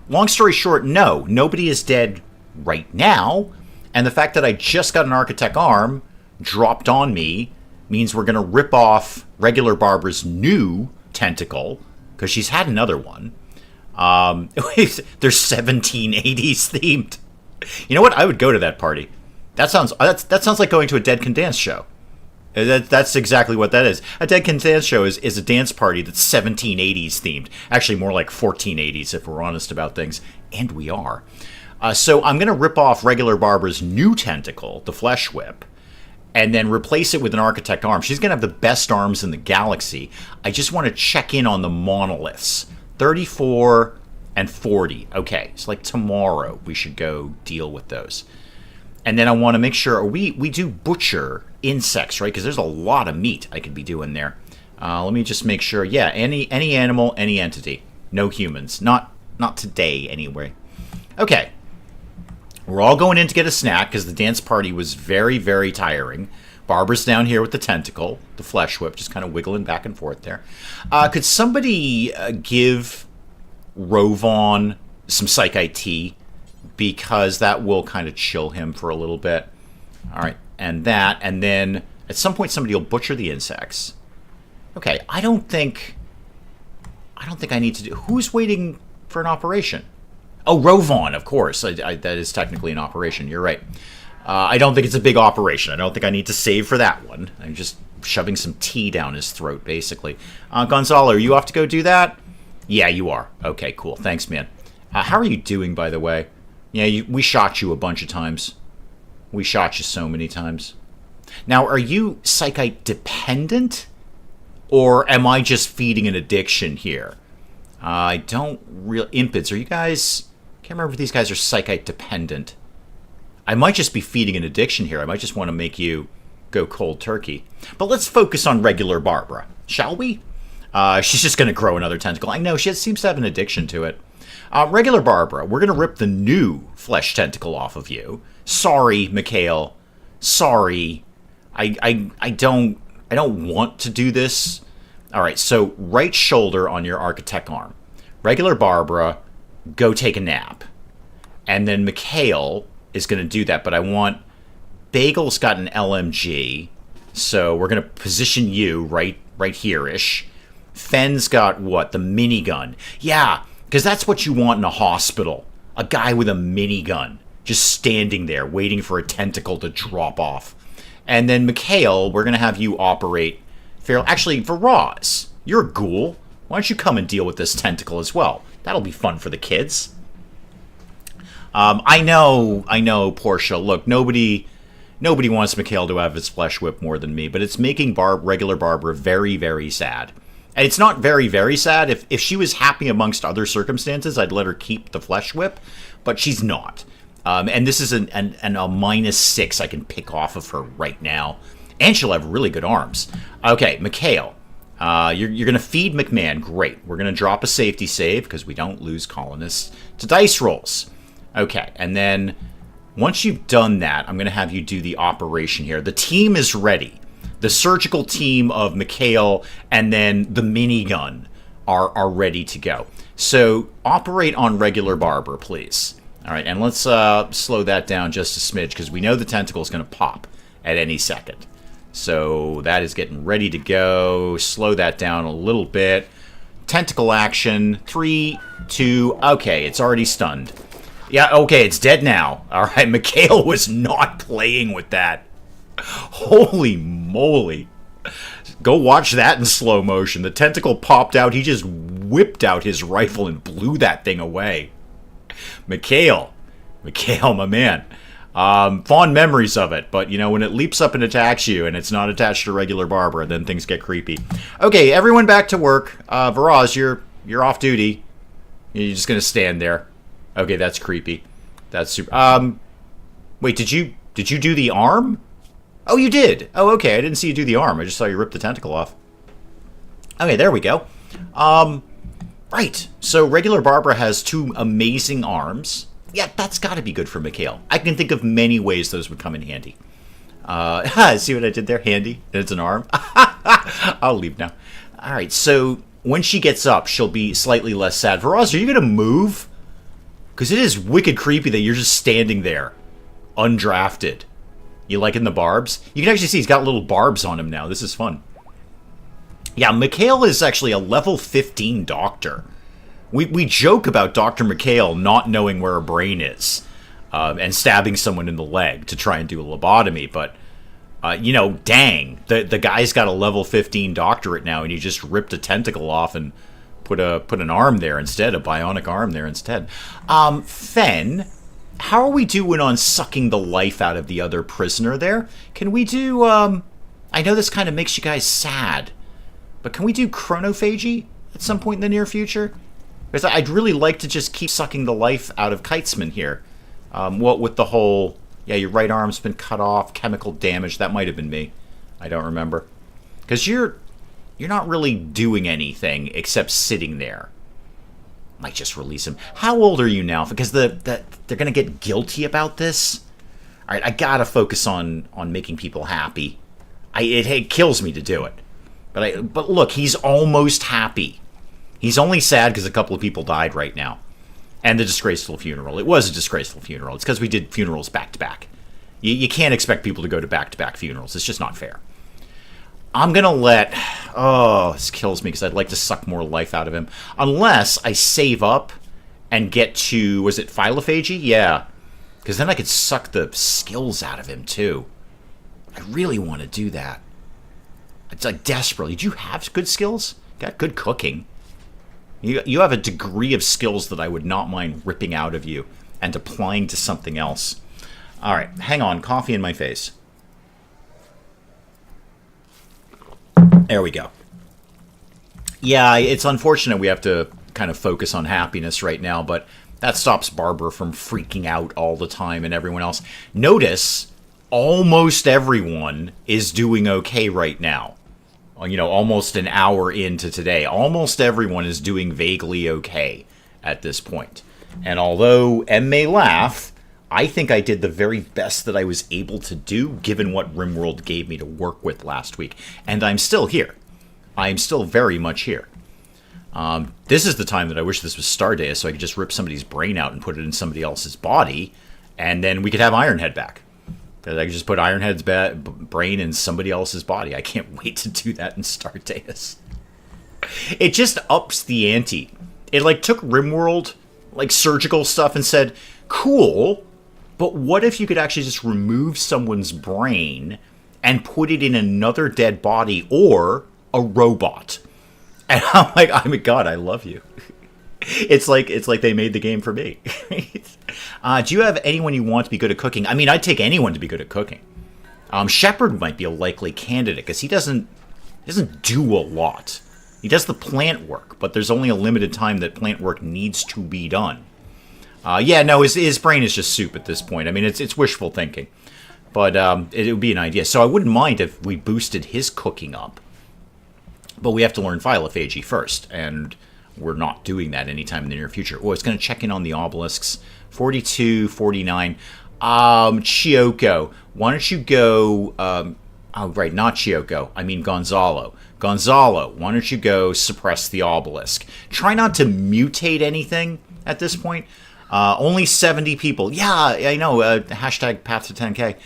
Speaker 1: long story short, no, nobody is dead right now. And the fact that I just got an architect arm dropped on me means we're going to rip off regular Barbara's new tentacle, because she's had another one. They're 1780s themed. You know what? I would go to that party. That sounds like going to a Dead Can Dance show. That's exactly what that is. A Dead Can Dance show is a dance party that's 1780s themed. Actually, more like 1480s if we're honest about things. And we are. So I'm going to rip off regular Barbara's new tentacle, the Flesh Whip, and then replace it with an architect arm. She's going to have the best arms in the galaxy. I just want to check in on the monoliths. 34 and 40. Okay, so like tomorrow we should go deal with those. And then I want to make sure we do butcher insects, right? Because there's a lot of meat I could be doing there. Let me just make sure. Yeah, any animal, any entity. No humans. Not today, anyway. Okay. We're all going in to get a snack because the dance party was very, very tiring. Barbara's down here with the tentacle, the flesh whip, just kind of wiggling back and forth there. Could somebody give Rovon some psychite tea? Because that will kind of chill him for a little bit. All right, and then at some point somebody will butcher the insects. Okay, I don't think I need to do. Who's waiting for an operation? Oh, Rovon, of course. That is technically an operation. You're right. I don't think it's a big operation. I don't think I need to save for that one. I'm just shoving some tea down his throat, basically. Gonzalo, are you off to go do that? Yeah, you are. Okay, cool. Thanks, man. How are you doing, by the way? Yeah, we shot you a bunch of times. We shot you so many times. Now, are you psychite dependent? Or am I just feeding an addiction here? I don't real impids. Are you guys... I can't remember if these guys are psychite dependent. I might just be feeding an addiction here. I might just want to make you go cold turkey. But let's focus on regular Barbara, shall we? She's just going to grow another tentacle. I know, she seems to have an addiction to it. Regular Barbara, we're going to rip the new flesh tentacle off of you. Sorry, Mikhail. Sorry. I don't want to do this. All right, so right shoulder on your architect arm. Regular Barbara, go take a nap. And then Mikhail is going to do that, but I want... Bagel's got an LMG, so we're going to position you right here-ish. Fenn's got what? The minigun. Yeah, because that's what you want in a hospital. A guy with a minigun, just standing there, waiting for a tentacle to drop off. And then Mikhail, we're going to have you operate... Actually, Varaz, you're a ghoul. Why don't you come and deal with this tentacle as well? That'll be fun for the kids. I know, Portia. Look, nobody wants Mikhail to have his flesh whip more than me, but it's making regular Barbara very, very sad. And it's not very, very sad. If she was happy amongst other circumstances, I'd let her keep the flesh whip, but she's not. And this is a -6 I can pick off of her right now. And she'll have really good arms. Okay, Mikhail, you're going to feed McMahon. Great. We're going to drop a safety save, because we don't lose colonists to dice rolls. Okay, and then once you've done that, I'm going to have you do the operation here. The team is ready. The surgical team of Mikhail and then the minigun are ready to go. So operate on regular Barbara, please. All right, and let's slow that down just a smidge, because we know the tentacle is going to pop at any second. So that is getting ready to go. Slow that down a little bit. Tentacle action. 3, 2. Okay, it's already stunned. Yeah, okay, it's dead now. All right, Mikhail was not playing with that. Holy moly. Go watch that in slow motion. The tentacle popped out. He just whipped out his rifle and blew that thing away. Mikhail, my man. Fond memories of it, but, you know, when it leaps up and attacks you and it's not attached to regular Barbara, then things get creepy. Okay, everyone back to work. Varaz, you're off duty. You're just gonna stand there. Okay, that's creepy. That's super... Wait, did you do the arm? Oh, you did! Oh, okay, I didn't see you do the arm. I just saw you rip the tentacle off. Okay, there we go. Right. So, regular Barbara has 2 amazing arms. Yeah, that's gotta be good for Mikhail. I can think of many ways those would come in handy. See what I did there? Handy. And it's an arm. I'll leave now. All right, so when she gets up, she'll be slightly less sad. Faraz, are you going to move? Because it is wicked creepy that you're just standing there, undrafted. You liking the barbs? You can actually see he's got little barbs on him now. This is fun. Yeah, Mikhail is actually a level 15 doctor. We joke about Dr. Mikhail not knowing where her brain is and stabbing someone in the leg to try and do a lobotomy, but, you know, dang, the guy's got a level 15 doctorate now, and he just ripped a tentacle off and put an arm there instead, a bionic arm there instead. Fen, how are we doing on sucking the life out of the other prisoner there? Can we do, I know this kind of makes you guys sad, but can we do chronophagy at some point in the near future? Because I'd really like to just keep sucking the life out of Kitesman here. What with the whole, yeah, your right arm's been cut off, chemical damage, that might have been me. I don't remember. Because you're not really doing anything except sitting there. Might just release him. How old are you now? Because they're going to get guilty about this. All right, I got to focus on making people happy. It kills me to do it. But look, he's almost happy. He's only sad because a couple of people died right now. And the disgraceful funeral. It was a disgraceful funeral. It's because we did funerals back-to-back. You can't expect people to go to back-to-back funerals. It's just not fair. I'm going to let... Oh, this kills me because I'd like to suck more life out of him. Unless I save up and get to... Was it philophagy? Yeah. Because then I could suck the skills out of him, too. I really want to do that. It's like desperately. Do you have good skills? Got good cooking. You have a degree of skills that I would not mind ripping out of you and applying to something else. All right, hang on. Coffee in my face. There we go. Yeah, it's unfortunate we have to kind of focus on happiness right now, but that stops Barbara from freaking out all the time and everyone else. Notice, almost everyone is doing okay right now. You know, almost an hour into today. Almost everyone is doing vaguely okay at this point. And although M may laugh, I think I did the very best that I was able to do, given what RimWorld gave me to work with last week. And I'm still here. I'm still very much here. This is the time that I wish this was Stardust, so I could just rip somebody's brain out and put it in somebody else's body, and then we could have Ironhead back. Because I could just put Ironhead's brain in somebody else's body. I can't wait to do that in Stardust. It just ups the ante. It like took RimWorld, like surgical stuff, and said, cool, but what if you could actually just remove someone's brain and put it in another dead body or a robot? And I'm like, oh my god, I love you. It's like they made the game for me. Do you have anyone you want to be good at cooking? I mean, I'd take anyone to be good at cooking. Shepard might be a likely candidate because he doesn't do a lot. He does the plant work, but there's only a limited time that plant work needs to be done. Yeah, no, his brain is just soup at this point. I mean, it's wishful thinking, but it would be an idea. So I wouldn't mind if we boosted his cooking up, but we have to learn philophagy first, and we're not doing that anytime in the near future. Oh, it's going to check in on the obelisks. 42, 49. Chiyoko, why don't you go... oh, right, not Chiyoko. I mean Gonzalo. Gonzalo, why don't you go suppress the obelisk? Try not to mutate anything at this point. Only 70 people. Yeah, I know. Hashtag path to 10K.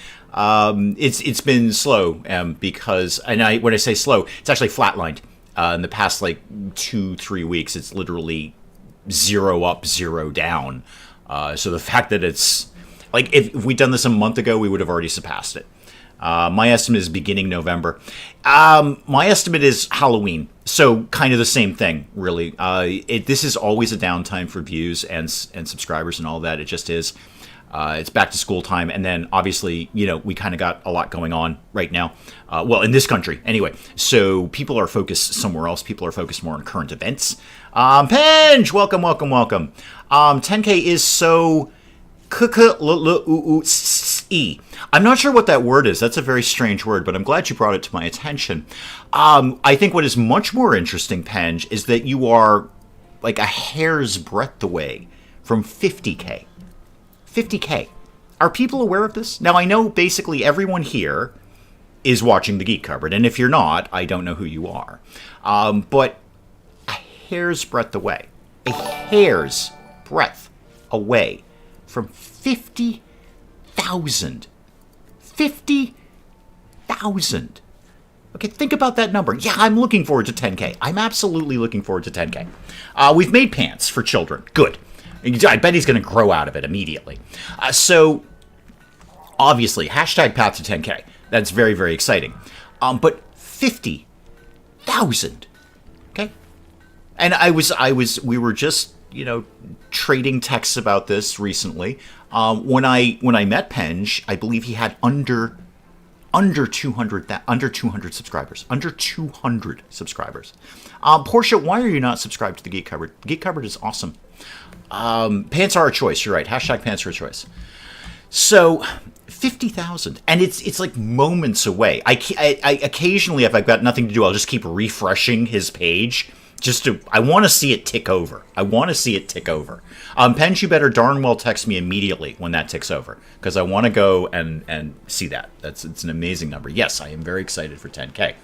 Speaker 1: It's been slow because... And when I say slow, it's actually flatlined. In the past, like, 2-3 weeks, it's literally 0 up, 0 down. So the fact that it's... Like, if we'd done this a month ago, we would have already surpassed it. My estimate is beginning November. My estimate is Halloween. So, kind of the same thing, really. This is always a downtime for views and subscribers and all that. It just is. It's back to school time, and then obviously, you know, we kind of got a lot going on right now. Well, in this country, anyway. So people are focused somewhere else. People are focused more on current events. Penge, welcome, welcome, welcome. 10K is so... I'm not sure what that word is. That's a very strange word, but I'm glad you brought it to my attention. I think what is much more interesting, Penge, is that you are like a hair's breadth away from 50K. 50K. Are people aware of this? Now, I know basically everyone here is watching the Geek Cupboard, and if you're not, I don't know who you are. But a hair's breadth away, from 50,000. 50,000. Okay, think about that number. Yeah, I'm looking forward to 10K. I'm absolutely looking forward to 10K. We've made pants for children. Good. I bet he's going to grow out of it immediately. So, obviously, hashtag path to 10K. That's very, very exciting. But 50,000. Okay? And we were just, trading texts about this recently. When I met Penge, I believe he had under 200 subscribers. Under 200 subscribers. Portia, why are you not subscribed to the Geek Cupboard? The Geek Cupboard is awesome. Pants are a choice. You're right. Hashtag pants are a choice. So 50,000, and it's like moments away. I occasionally, if I've got nothing to do, I'll just keep refreshing his page. I want to see it tick over. Penge, you better darn well text me immediately when that ticks over, because I want to go and see that. It's an amazing number. Yes, I am very excited for 10K.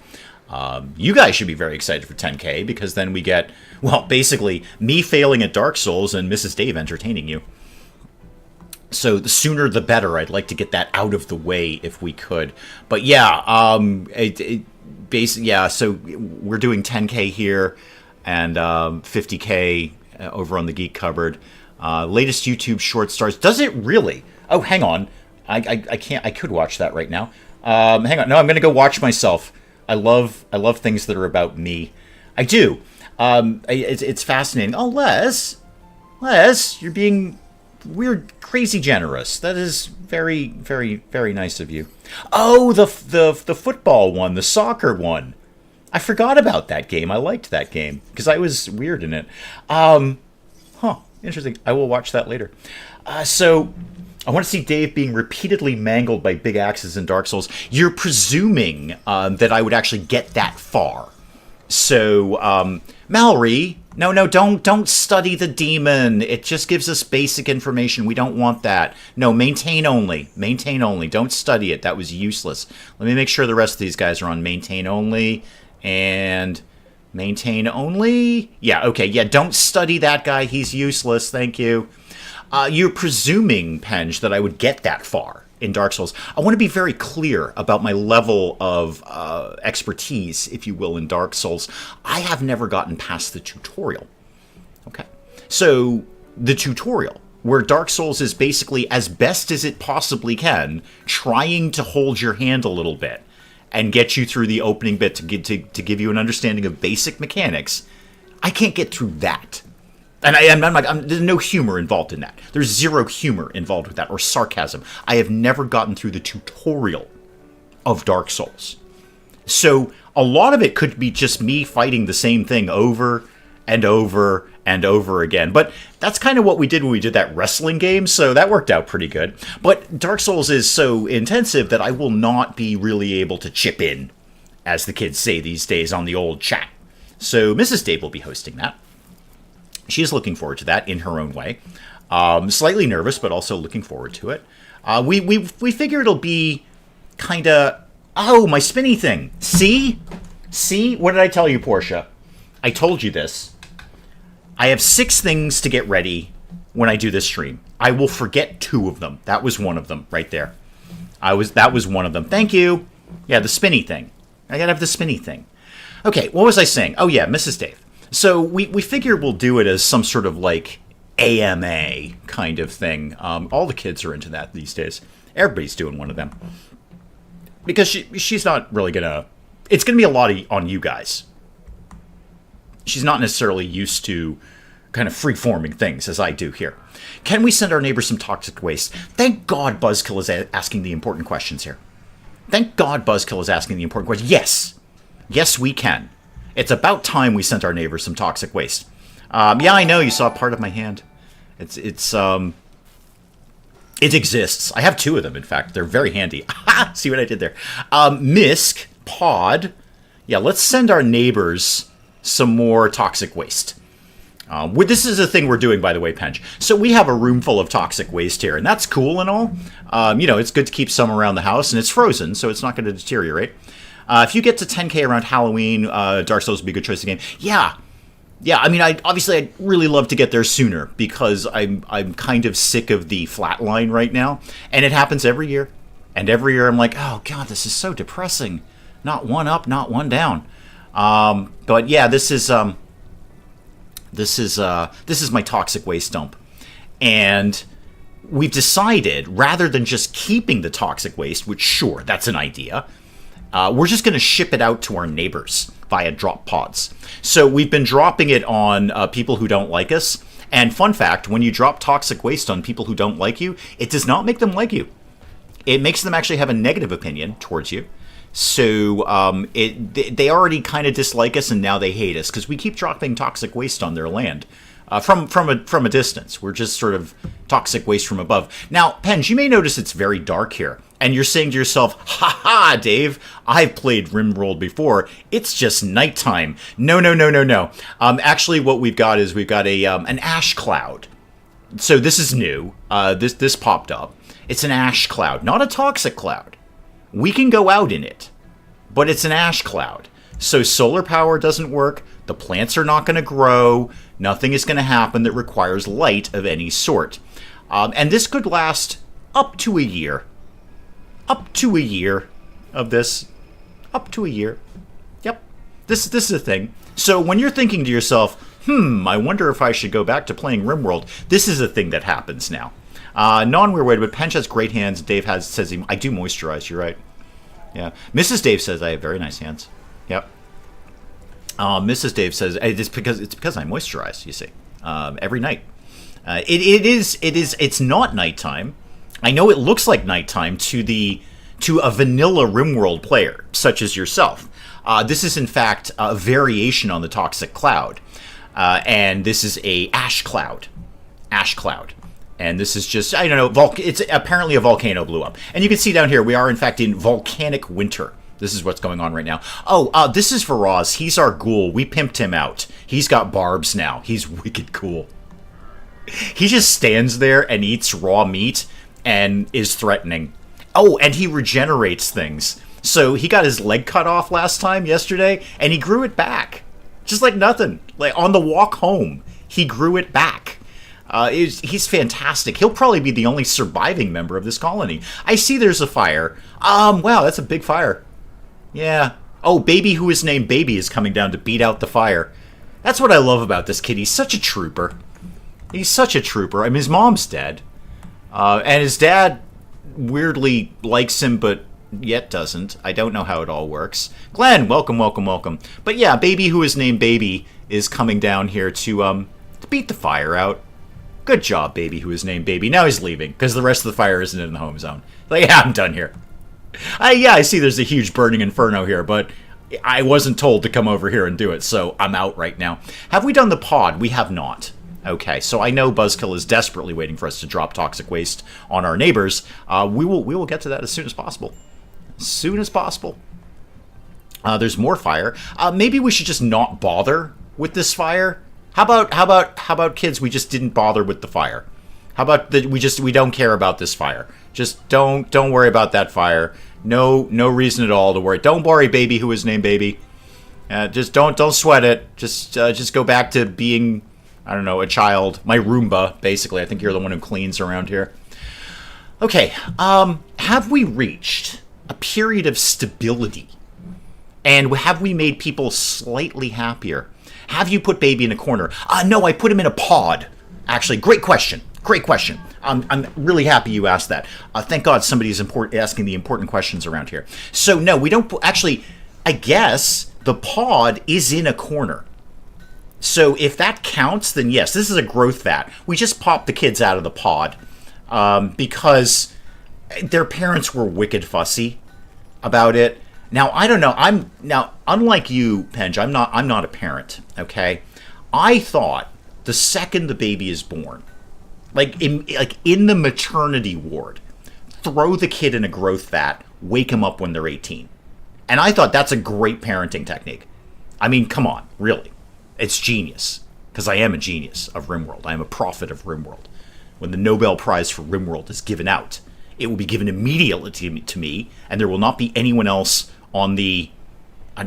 Speaker 1: You guys should be very excited for 10K, because then we get, well, basically me failing at Dark Souls and Mrs. Dave entertaining you. So the sooner the better. I'd like to get that out of the way if we could. But yeah, so we're doing 10K here and 50K over on the Geek Cupboard. Latest YouTube short stars. Does it really? Oh, hang on. I can't. I could watch that right now. Hang on. No, I'm going to go watch myself. I love things that are about me. I do. It's fascinating. Oh, Les, you're being weird, crazy generous. That is very, very, very nice of you. Oh, the football one, the soccer one. I forgot about that game. I liked that game because I was weird in it. Interesting. I will watch that later. So I want to see Dave being repeatedly mangled by big axes in Dark Souls. You're presuming that I would actually get that far. So, Mallory, no, don't study the demon. It just gives us basic information. We don't want that. No, maintain only. Maintain only. Don't study it. That was useless. Let me make sure the rest of these guys are on maintain only. And maintain only? Yeah, okay. Yeah, don't study that guy. He's useless. Thank you. You're presuming, Penge, that I would get that far in Dark Souls. I want to be very clear about my level of expertise, if you will, in Dark Souls. I have never gotten past the tutorial. Okay. So, the tutorial, where Dark Souls is basically, as best as it possibly can, trying to hold your hand a little bit and get you through the opening bit to give you an understanding of basic mechanics. I can't get through that. And there's no humor involved in that. There's zero humor involved with that, or sarcasm. I have never gotten through the tutorial of Dark Souls. So a lot of it could be just me fighting the same thing over and over and over again. But that's kind of what we did when we did that wrestling game, so that worked out pretty good. But Dark Souls is so intensive that I will not be really able to chip in, as the kids say these days on the old chat. So Mrs. Dave will be hosting that. She's looking forward to that in her own way. Slightly nervous, but also looking forward to it. We figure it'll be kind of... Oh, my spinny thing. See? What did I tell you, Portia? I told you this. I have 6 things to get ready when I do this stream. I will forget 2 of them. That was one of them right there. That was one of them. Thank you. Yeah, the spinny thing. I gotta have the spinny thing. Okay, what was I saying? Oh yeah, Mrs. Dave. So we figure we'll do it as some sort of like AMA kind of thing. All the kids are into that these days. Everybody's doing one of them. Because she's not really gonna... It's gonna be a lot on you guys. She's not necessarily used to kind of free-forming things as I do here. Can we send our neighbors some toxic waste? Thank God Buzzkill is asking the important questions here. Thank God Buzzkill is asking the important questions. Yes. Yes, we can. It's about time we sent our neighbors some toxic waste. Yeah, I know, you saw part of my hand. It exists. I have 2 of them, in fact. They're very handy. See what I did there? Misk, Pod. Yeah, let's send our neighbors some more toxic waste. This is a thing we're doing, by the way, Pench. So we have a room full of toxic waste here, and that's cool and all. It's good to keep some around the house, and it's frozen, so it's not going to deteriorate. If you get to 10K around Halloween, Dark Souls would be a good choice of game. Yeah. I mean, I'd really love to get there sooner because I'm kind of sick of the flat line right now, and it happens every year. And every year I'm like, oh god, this is so depressing. Not one up, not one down. But yeah, this is my toxic waste dump, and we've decided rather than just keeping the toxic waste, which sure, that's an idea. We're just going to ship it out to our neighbors via drop pods. So we've been dropping it on people who don't like us. And fun fact, when you drop toxic waste on people who don't like you, it does not make them like you. It makes them actually have a negative opinion towards you. So they already kind of dislike us, and now they hate us because we keep dropping toxic waste on their land. From a distance. We're just sort of toxic waste from above. Now, Penge, you may notice it's very dark here. And you're saying to yourself, ha, Dave, I've played RimWorld before. It's just nighttime. No. Actually, what we've got is an ash cloud. So this is new. This popped up. It's an ash cloud, not a toxic cloud. We can go out in it, but it's an ash cloud. So solar power doesn't work. The plants are not going to grow. Nothing is going to happen that requires light of any sort. And this could last up to a year. Up to a year of this. Up to a year. Yep. This is a thing. So when you're thinking to yourself, I wonder if I should go back to playing RimWorld, this is a thing that happens now. Non-weird way, but Pench has great hands. Dave says I do moisturize. You're right. Yeah. Mrs. Dave says I have very nice hands. Yep. Mrs. Dave says it's because I moisturize. You see, every night. It's not nighttime. I know it looks like nighttime to a vanilla RimWorld player such as yourself. This is in fact a variation on the toxic cloud, and this is a ash cloud. And this is just, I don't know, it's apparently a volcano blew up. And you can see down here, we are in fact in volcanic winter. This is what's going on right now. Oh, this is Faraz. He's our ghoul. We pimped him out. He's got barbs now. He's wicked cool. He just stands there and eats raw meat and is threatening. Oh, and he regenerates things. So he got his leg cut off yesterday, and he grew it back. Just like nothing. Like on the walk home, he grew it back. He's fantastic. He'll probably be the only surviving member of this colony. I see there's a fire. Wow, that's a big fire. Yeah. Oh, Baby, who is named Baby, is coming down to beat out the fire. That's what I love about this kid. He's such a trooper. He's such a trooper. I mean, his mom's dead. And his dad weirdly likes him, but yet doesn't. I don't know how it all works. Glenn, welcome. But yeah, Baby, who is named Baby, is coming down here to beat the fire out. Good job, Baby, who is named Baby. Now he's leaving, because the rest of the fire isn't in the home zone. Like, yeah, I'm done here. I see there's a huge burning inferno here, but I wasn't told to come over here and do it, so I'm out right now. Have we done the pod? We have not. Okay, so I know Buzzkill is desperately waiting for us to drop toxic waste on our neighbors. We will get to that as soon as possible. There's more fire. Maybe we should just not bother with this fire. How about kids? We just didn't bother with the fire. How about that? We don't care about this fire. Just don't worry about that fire. No reason at all to worry. Don't worry, Baby, who is named Baby. Just don't sweat it. Just go back to being, I don't know, a child. My Roomba, basically. I think you're the one who cleans around here. Okay. Have we reached a period of stability? And have we made people slightly happier? Have you put Baby in a corner? No, I put him in a pod. Actually, great question. I'm really happy you asked that. Thank God somebody's asking the important questions around here. So no, we don't. Actually, I guess the pod is in a corner. So if that counts, then yes, this is a growth vat. We just popped the kids out of the pod because their parents were wicked fussy about it. Now I don't know. Unlike you, Penge, I'm not a parent. Okay, I thought the second the baby is born, like in the maternity ward, throw the kid in a growth vat, wake him up when they're 18, and I thought that's a great parenting technique. I mean, come on, really, it's genius. because I am a genius of RimWorld. I am a prophet of RimWorld. When the Nobel Prize for RimWorld is given out, it will be given immediately to me, and there will not be anyone else on the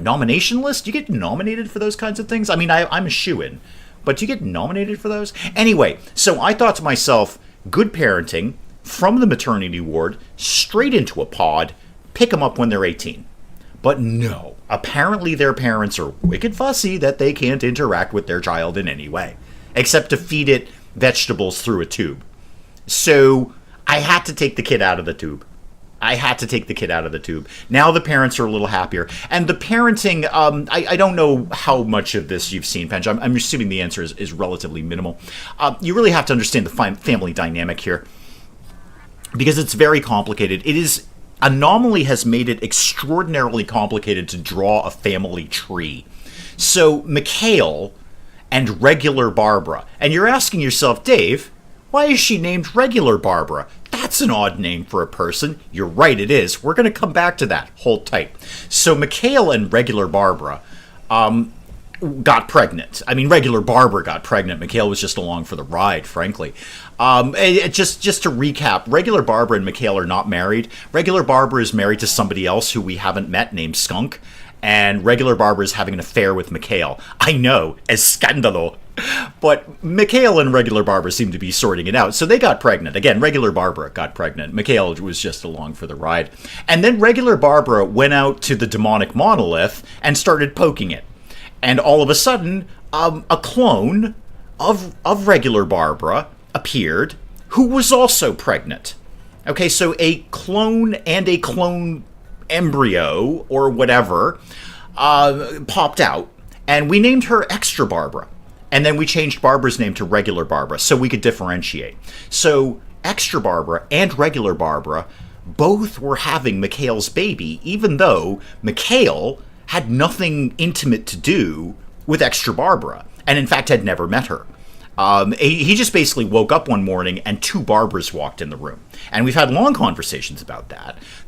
Speaker 1: nomination list. You get nominated for those kinds of things? I mean, I'm a shoo-in, but do you get nominated for those? Anyway, so I thought to myself, good parenting, from the maternity ward, straight into a pod, pick them up when they're 18. But no, apparently their parents are wicked fussy that they can't interact with their child in any way, except to feed it vegetables through a tube. So I had to take the kid out of the tube. Now the parents are a little happier. And the parenting, I don't know how much of this you've seen, Penj. I'm assuming the answer is relatively minimal. You really have to understand the family dynamic here, because it's very complicated. Anomaly has made it extraordinarily complicated to draw a family tree. So Mikhail and regular Barbara. And you're asking yourself, Dave, why is she named regular Barbara? That's an odd name for a person. You're right, it is. We're going to come back to that. Hold tight. So Mikhail and regular Barbara got pregnant. I mean, regular Barbara got pregnant. Mikhail was just along for the ride, frankly. Just to recap, regular Barbara and Mikhail are not married. Regular Barbara is married to somebody else who we haven't met named Skunk. And regular Barbara is having an affair with Mikhail. I know, escandalo. But Mikhail and regular Barbara seem to be sorting it out. So they got pregnant. Again, regular Barbara got pregnant. Mikhail was just along for the ride. And then regular Barbara went out to the demonic monolith and started poking it. And all of a sudden, a clone of regular Barbara appeared, who was also pregnant. Okay, so a clone and a clone embryo or whatever popped out, and we named her Extra Barbara, and then we changed Barbara's name to regular Barbara so we could differentiate. So Extra Barbara and regular Barbara both were having Mikhail's baby, even though Mikhail had nothing intimate to do with Extra Barbara, and in fact had never met her. He just basically woke up one morning and two Barbaras walked in the room. And we've had long conversations about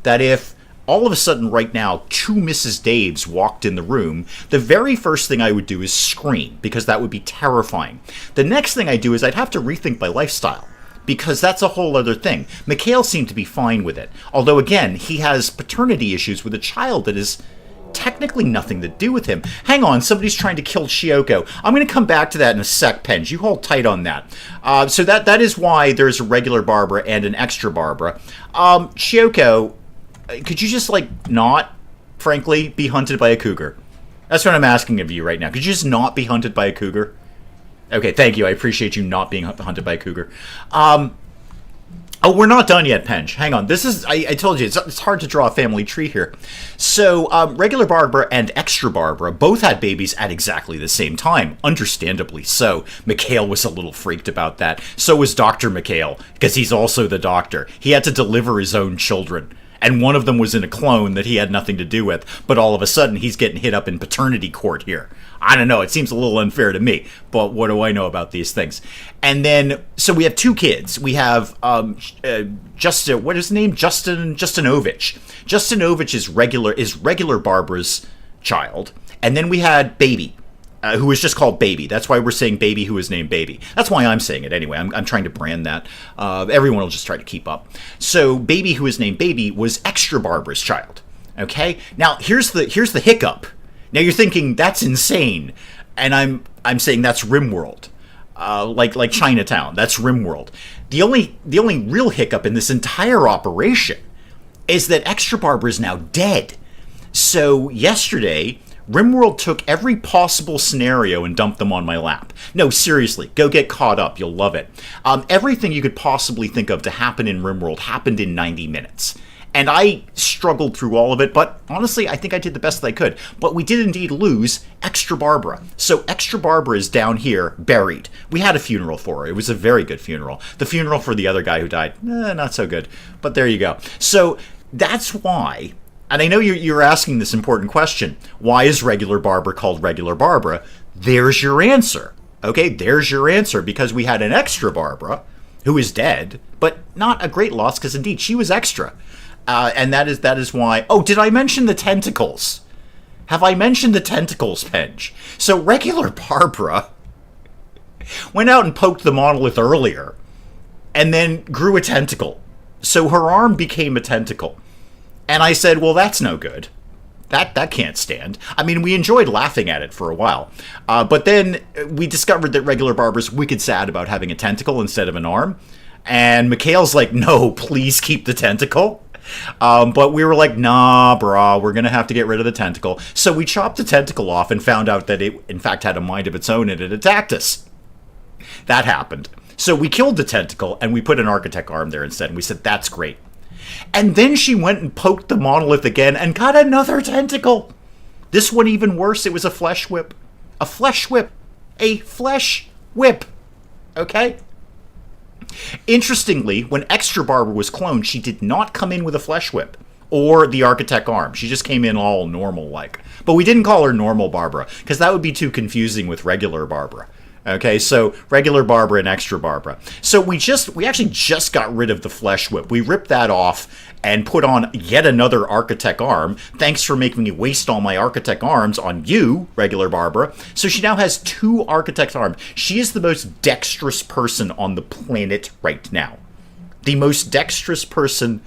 Speaker 1: that if all of a sudden right now two Mrs. Daves walked in the room, the very first thing I would do is scream, because that would be terrifying. The next thing I do is I'd have to rethink my lifestyle, because that's a whole other thing. Mikhail seemed to be fine with it. Although, again, he has paternity issues with a child that is technically nothing to do with him. Hang on, somebody's trying to kill Shioko. I'm going to come back to that in a sec, Penj. You hold tight on that. So that is why there's a regular Barbara and an extra Barbara. Shioko, could you just, not, frankly, be hunted by a cougar? That's what I'm asking of you right now. Could you just not be hunted by a cougar? Okay, thank you. I appreciate you not being hunted by a cougar. Oh, we're not done yet, Penj. Hang on. This is, I told you, it's hard to draw a family tree here. So, regular Barbara and extra Barbara both had babies at exactly the same time. Understandably so. Mikhail was a little freaked about that. So was Dr. Mikhail, because he's also the doctor. He had to deliver his own children. And one of them was in a clone that he had nothing to do with. But all of a sudden, he's getting hit up in paternity court here. I don't know. It seems a little unfair to me. But what do I know about these things? And then, so we have two kids. We have Justin, what is his name? Justinovich. Justinovich is regular Barbara's child. And then we had Baby, who was just called Baby. That's why we're saying Baby, who is named Baby. That's why I'm saying it anyway. I'm trying to brand that. Everyone will just try to keep up. So Baby, who is named Baby, was extra Barbara's child. Okay? Now, here's the hiccup. Now you're thinking, that's insane. And I'm saying that's RimWorld. Like Chinatown. That's RimWorld. The only real hiccup in this entire operation is that extra Barbara is now dead. So yesterday, RimWorld took every possible scenario and dumped them on my lap. No, seriously, go get caught up. You'll love it. Everything you could possibly think of to happen in RimWorld happened in 90 minutes. And I struggled through all of it, but honestly, I think I did the best that I could. But we did indeed lose Extra Barbara. So Extra Barbara is down here, buried. We had a funeral for her. It was a very good funeral. The funeral for the other guy who died, not so good. But there you go. So that's why, and I know you're asking this important question, why is regular Barbara called regular Barbara? There's your answer. Okay, there's your answer, because we had an Extra Barbara who is dead, but not a great loss, because indeed she was extra. And that is why... Oh, did I mention the tentacles? Have I mentioned the tentacles, Penj? So regular Barbara Went out and poked the monolith earlier, and then grew a tentacle. So her arm became a tentacle. And I said, well, that's no good. That can't stand. I mean, we enjoyed laughing at it for a while. But then we discovered that regular Barbara's wicked sad about having a tentacle instead of an arm. And Mikhail's like, no, please keep the tentacle. But we were like, nah, brah, we're going to have to get rid of the tentacle. So we chopped the tentacle off and found out that it, in fact, had a mind of its own and it attacked us. That happened. So we killed the tentacle and we put an architect arm there instead. And we said, that's great. And then she went and poked the monolith again and got another tentacle. This one even worse. It was a flesh whip. A flesh whip. A flesh whip. Okay? Interestingly, when Extra Barbara was cloned, she did not come in with a flesh whip or the architect arm. She just came in all normal-like. But we didn't call her Normal Barbara because that would be too confusing with regular Barbara. Okay, so regular Barbara and Extra Barbara. So we actually just got rid of the flesh whip. We ripped that off and put on yet another architect arm. Thanks for making me waste all my architect arms on you, regular Barbara. So she now has 2 architect arms. She is the most dexterous person on the planet right now. The most dexterous person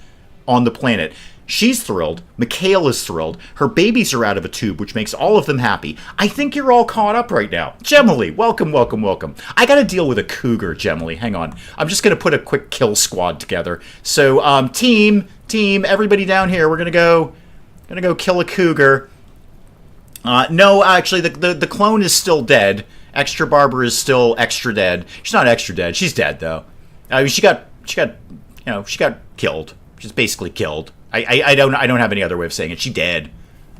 Speaker 1: on the planet. She's thrilled. Mikhail is thrilled. Her babies are out of a tube, which makes all of them happy. I think you're all caught up right now. Gemily, welcome, welcome, welcome. I got to deal with a cougar, Gemily. Hang on. I'm just going to put a quick kill squad together. So, team, everybody down here. We're going to go kill a cougar. No, actually, the clone is still dead. Extra Barbara is still extra dead. She's not extra dead. She's dead though. I mean, she got killed. She's basically killed. I don't have any other way of saying it. She dead.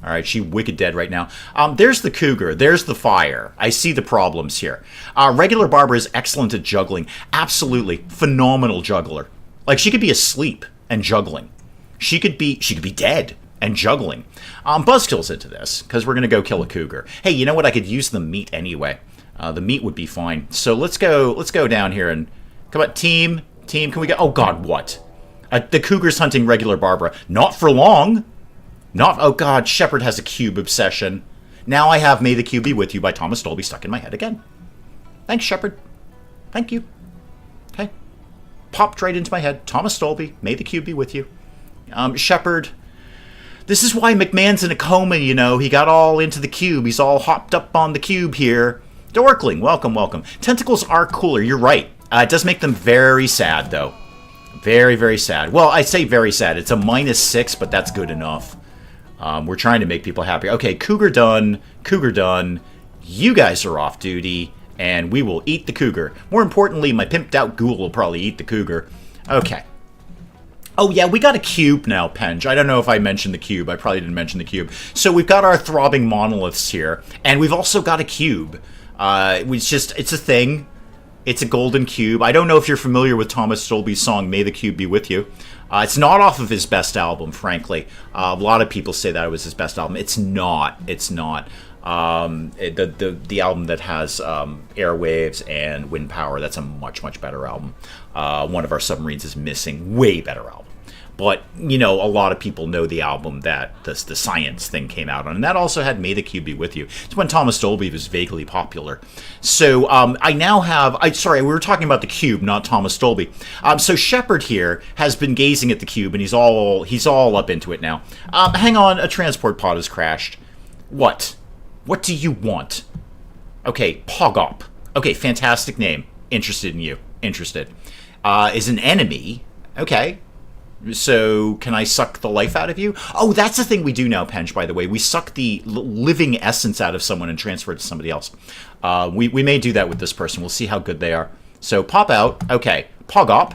Speaker 1: All right, she wicked dead right now. There's the cougar. There's the fire. I see the problems here. Regular Barbara is excellent at juggling. Absolutely phenomenal juggler. Like she could be asleep and juggling. She could be dead and juggling. Buzzkill's into this because we're gonna go kill a cougar. Hey, you know what? I could use the meat anyway. The meat would be fine. So let's go down here and come on, team. Can we go? Oh God, what? The cougar's hunting regular Barbara. Not for long. Oh God, Shepard has a cube obsession. Now I have May the Cube Be With You by Thomas Dolby stuck in my head again. Thanks, Shepard. Thank you. Okay. Popped right into my head. Thomas Dolby, May the Cube Be With You. Shepard. This is why McMahon's in a coma, you know. He got all into the cube. He's all hopped up on the cube here. Dorkling, welcome, welcome. Tentacles are cooler, you're right. It does make them very sad, though. Very, very sad. Well, I say very sad. It's a -6, but that's good enough. We're trying to make people happy. Okay, cougar done. Cougar done. You guys are off duty, and we will eat the cougar. More importantly, my pimped out ghoul will probably eat the cougar. Okay. Oh, yeah, we got a cube now, Penge. I don't know if I mentioned the cube. I probably didn't mention the cube. So we've got our throbbing monoliths here, and we've also got a cube. It's a thing. It's a golden cube. I don't know if you're familiar with Thomas Dolby's song, May the Cube Be With You. It's not off of his best album, frankly. A lot of people say that it was his best album. It's not. It's not. The album that has Airwaves and Wind Power, that's a much, much better album. One of Our Submarines is Missing, way better album. But, you know, a lot of people know the album that the science thing came out on. And that also had May the Cube Be With You. It's when Thomas Dolby was vaguely popular. So I now have... Sorry, we were talking about the cube, not Thomas Dolby. So Shepard here has been gazing at the cube, and he's all up into it now. Hang on, a transport pod has crashed. What? What do you want? Okay, Pogop. Okay, fantastic name. Interested in you. Interested. Is an enemy. Okay. So, can I suck the life out of you? Oh, that's the thing we do now, Penge, by the way. We suck the living essence out of someone and transfer it to somebody else. We may do that with this person. We'll see how good they are. So, pop out. Okay. Pogop.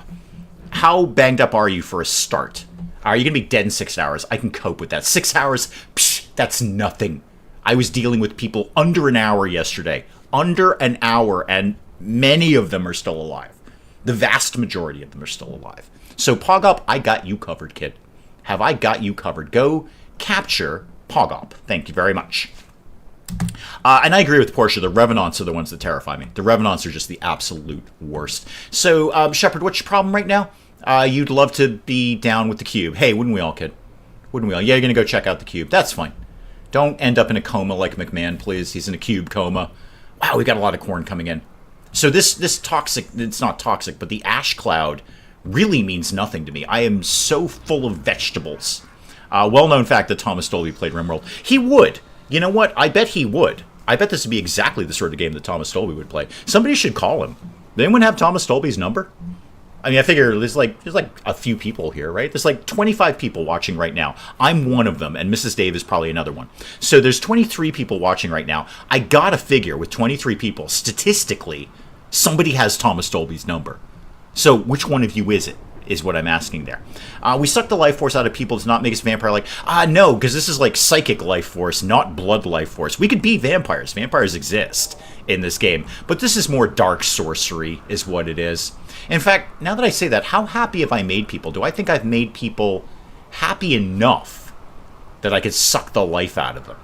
Speaker 1: How banged up are you for a start? Are you going to be dead in 6 hours? I can cope with that. 6 hours? Psh, that's nothing. I was dealing with people under an hour yesterday. Under an hour, and many of them are still alive. The vast majority of them are still alive. So, Pogop, I got you covered, kid. Have I got you covered? Go capture Pogop. Thank you very much. And I agree with Portia. The Revenants are the ones that terrify me. The Revenants are just the absolute worst. So, Shepard, what's your problem right now? You'd love to be down with the cube. Hey, wouldn't we all, kid? Wouldn't we all? Yeah, you're going to go check out the cube. That's fine. Don't end up in a coma like McMahon, please. He's in a cube coma. Wow, we got a lot of corn coming in. So this toxic, it's not toxic, but the ash cloud really means nothing to me. I am so full of vegetables. Well-known fact that Thomas Dolby played RimWorld. He would. You know what? I bet he would. I bet this would be exactly the sort of game that Thomas Dolby would play. Somebody should call him. Does anyone have Thomas Dolby's number? I mean, I figure there's like a few people here, right? There's like 25 people watching right now. I'm one of them, and Mrs. Dave is probably another one. So there's 23 people watching right now. I gotta figure with 23 people, statistically, somebody has Thomas Dolby's number. So which one of you is it? Is what I'm asking there. We suck the life force out of people to not make us vampire-like. No, because this is like psychic life force, not blood life force. We could be vampires. Vampires exist in this game. But this is more dark sorcery is what it is. In fact, now that I say that, how happy have I made people? Do I think I've made people happy enough that I could suck the life out of them?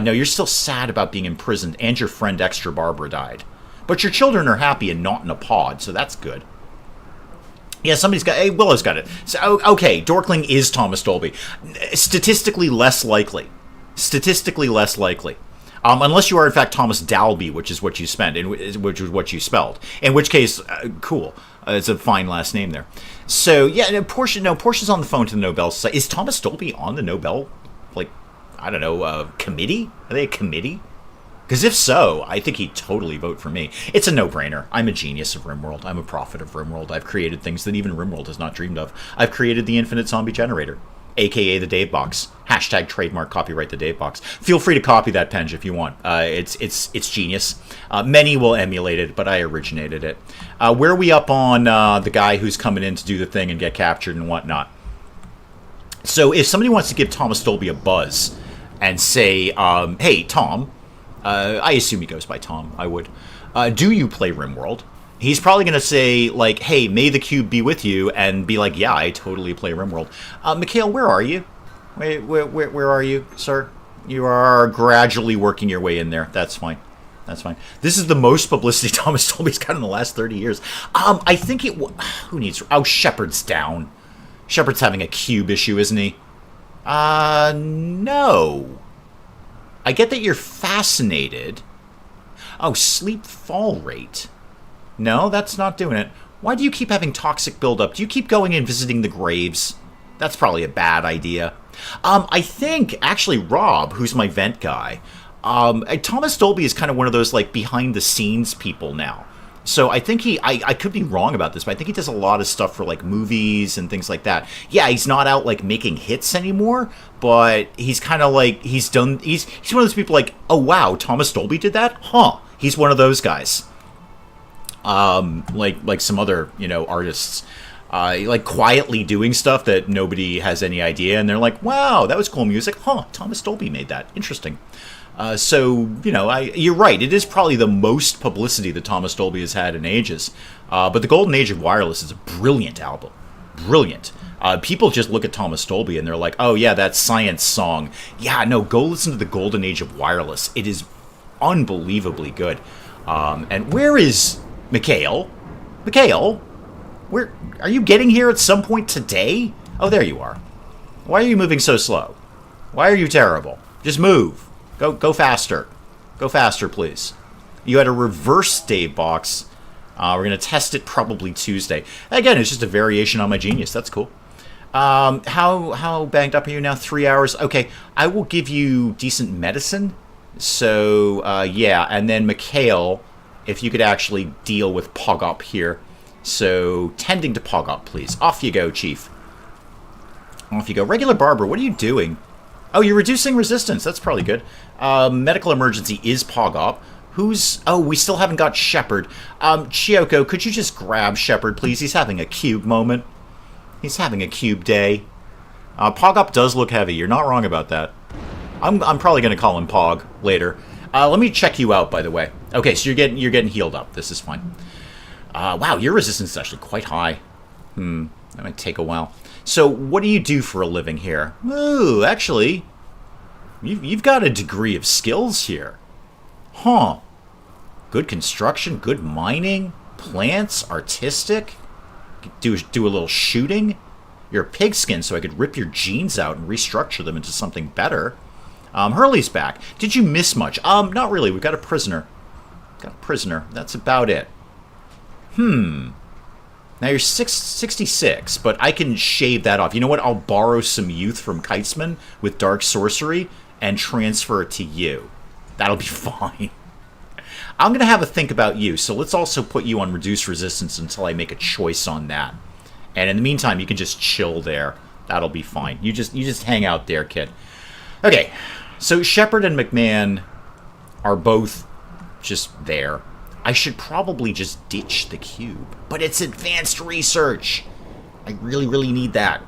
Speaker 1: No, you're still sad about being imprisoned, and your friend Extra Barbara died. But your children are happy and not in a pod, so that's good. Yeah, somebody's got... Hey, Willow's got it. So, okay, Dorkling is Thomas Dolby. Statistically less likely. Statistically less likely. Unless you are, in fact, Thomas Dalby, which is what you which is what you spelled. In which case, cool. It's a fine last name there. So, yeah, Portia's on the phone to the Nobel Society. Is Thomas Dolby on the Nobel, like, I don't know, committee? Are they a committee? Because if so, I think he'd totally vote for me. It's a no-brainer. I'm a genius of RimWorld. I'm a prophet of RimWorld. I've created things that even RimWorld has not dreamed of. I've created the infinite zombie generator, a.k.a. the Dave Box. Hashtag trademark copyright the Dave Box. Feel free to copy that, Penge, if you want. It's genius. Many will emulate it, but I originated it. Where are we up on the guy who's coming in to do the thing and get captured and whatnot? So if somebody wants to give Thomas Dolby a buzz and say, hey, Tom... I assume he goes by Tom. I would. Do you play RimWorld? He's probably going to say, like, hey, may the cube be with you, and be like, yeah, I totally play RimWorld. Mikhail, where are you? Where are you, sir? You are gradually working your way in there. That's fine. That's fine. This is the most publicity Thomas Dolby's got in the last 30 years. I think it... Who needs... Oh, Shepard's down. Shepard's having a cube issue, isn't he? No. I get that you're fascinated. Oh, sleep fall rate. No, that's not doing it. Why do you keep having toxic buildup? Do you keep going and visiting the graves? That's probably a bad idea. I think, actually, Rob, who's my vent guy, Thomas Dolby is kind of one of those, like, behind-the-scenes people now. So I think I could be wrong about this, but I think he does a lot of stuff for, like, movies and things like that. Yeah, he's not out, like, making hits anymore, but he's kind of like, he's one of those people like, oh, wow, Thomas Dolby did that? Huh. He's one of those guys. Like some other, artists, like, quietly doing stuff that nobody has any idea, and they're like, wow, that was cool music. Huh, Thomas Dolby made that. Interesting. So, you're right. It is probably the most publicity that Thomas Dolby has had in ages. But the Golden Age of Wireless is a brilliant album. Brilliant. People just look at Thomas Dolby and they're like, oh, yeah, that science song. Yeah, no, go listen to the Golden Age of Wireless. It is unbelievably good. And where is Mikhail? Mikhail? Where are you getting here at some point today? Oh, there you are. Why are you moving so slow? Why are you terrible? Just move. Go faster. Go faster, please. You had a reverse Dave box. We're going to test it probably Tuesday. Again, it's just a variation on my genius. That's cool. How banged up are you now? 3 hours? Okay, I will give you decent medicine. So, yeah. And then Mikhail, if you could actually deal with Pogop here. So, tending to Pogop, please. Off you go, Chief. Off you go. Regular Barber, what are you doing? Oh, you're reducing resistance. That's probably good. Medical emergency is Pogop. Oh, we still haven't got Shepard. Chioko, could you just grab Shepard, please? He's having a cube moment. He's having a cube day. Pogop does look heavy. You're not wrong about that. I'm probably going to call him Pog later. Let me check you out, by the way. Okay, so you're getting healed up. This is fine. Wow, your resistance is actually quite high. That might take a while. So, what do you do for a living here? Ooh, actually, you've got a degree of skills here. Huh. Good construction, good mining, plants, artistic. Do a little shooting. You're a pigskin, so I could rip your genes out and restructure them into something better. Hurley's back. Did you miss much? Not really. We've got a prisoner. Got a prisoner. That's about it. Now you're 66, but I can shave that off. You know what? I'll borrow some youth from Kitesman with Dark Sorcery and transfer it to you. That'll be fine. I'm going to have a think about you, so let's also put you on Reduced Resistance until I make a choice on that. And in the meantime, you can just chill there. That'll be fine. You just hang out there, kid. Okay, so Shepard and McMahon are both just there. I should probably just ditch the cube. But it's advanced research. I really, really need that.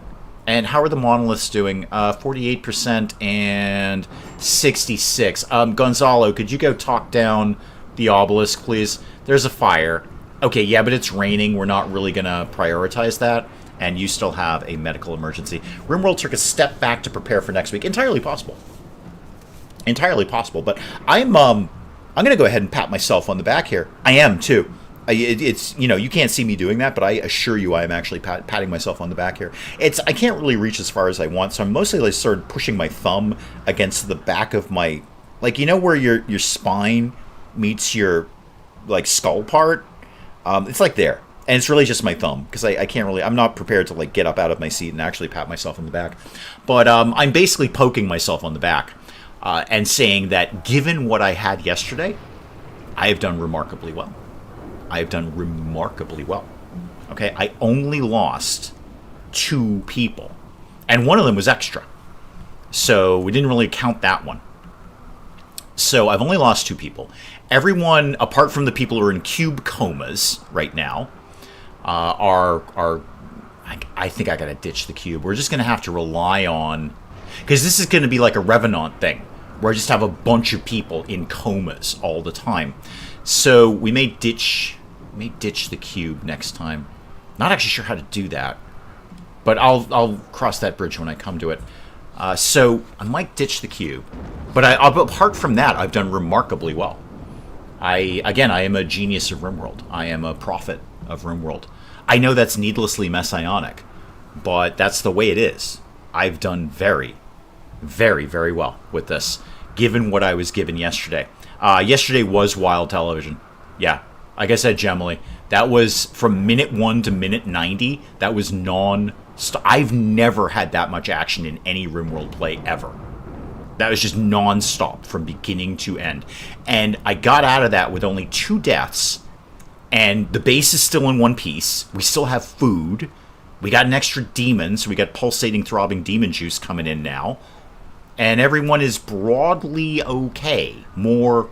Speaker 1: And how are the monoliths doing? 48% and 66. Gonzalo, could you go talk down the obelisk, please? There's a fire. Okay, yeah, but it's raining. We're not really going to prioritize that. And you still have a medical emergency. RimWorld took a step back to prepare for next week. Entirely possible. Entirely possible. But I'm going to go ahead and pat myself on the back here. I am, too. It's, you know, you can't see me doing that, but I assure you I am actually patting myself on the back here. I can't really reach as far as I want, so I'm mostly like sort of pushing my thumb against the back of my, like, you know where your spine meets your, like, skull part? It's like there. And it's really just my thumb, because I can't really, I'm not prepared to, like, get up out of my seat and actually pat myself on the back. But I'm basically poking myself on the back. And saying that given what I had yesterday, I have done remarkably well. I have done remarkably well. Okay, I only lost 2 people. And one of them was extra. So we didn't really count that one. So I've only lost 2 people. Everyone, apart from the people who are in cube comas right now, are I think I gotta ditch the cube. We're just gonna have to rely on, because this is gonna be like a Revenant thing, where I just have a bunch of people in comas all the time. So we may ditch the cube next time. Not actually sure how to do that, but I'll cross that bridge when I come to it. So I might ditch the cube, but apart from that, I've done remarkably well. I am a genius of RimWorld. I am a prophet of RimWorld. I know that's needlessly messianic, but that's the way it is. I've done very, very, very well with this, given what I was given yesterday. Yesterday was wild television. Yeah, like I said, Gemily, that was from minute 1 to minute 90. That was non-stop. I've never had that much action in any RimWorld play ever. That was just non-stop from beginning to end. And I got out of that with only 2 deaths, and the base is still in one piece. We still have food. We got an extra demon, so we got pulsating, throbbing demon juice coming in now. And everyone is broadly okay. More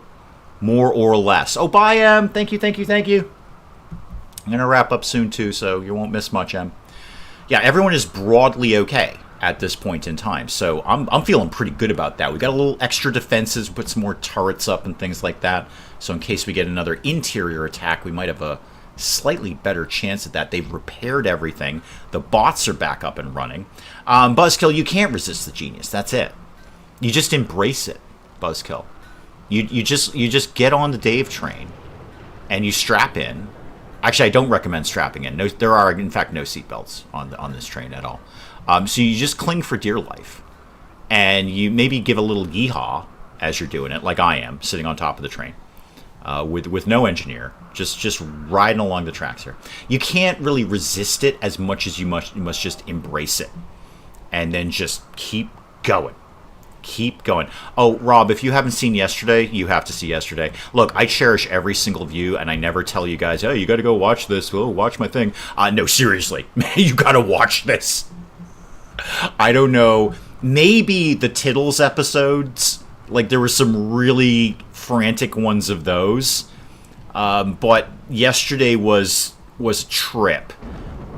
Speaker 1: or less. Oh, bye, Em. Thank you. I'm going to wrap up soon, too, so you won't miss much, Em. Yeah, everyone is broadly okay at this point in time. So I'm feeling pretty good about that. We got a little extra defenses, put some more turrets up and things like that. So in case we get another interior attack, we might have a slightly better chance at that. They've repaired everything. The bots are back up and running. Buzzkill, you can't resist the genius. That's it. You just embrace it, Buzzkill. You just get on the Dave train and you strap in. Actually, I don't recommend strapping in. No, there are, in fact, no seatbelts on this train at all. So you just cling for dear life. And you maybe give a little yeehaw as you're doing it, like I am, sitting on top of the train. With no engineer, just riding along the tracks here. You can't really resist it as much as you must just embrace it. And then just keep going. Keep going. Oh, Rob, if you haven't seen yesterday, you have to see yesterday. Look, I cherish every single view, and I never tell you guys, oh, you got to go watch this. Oh, watch my thing. No, seriously. You got to watch this. I don't know. Maybe the Tittles episodes, like there were some really frantic ones of those. But yesterday was a trip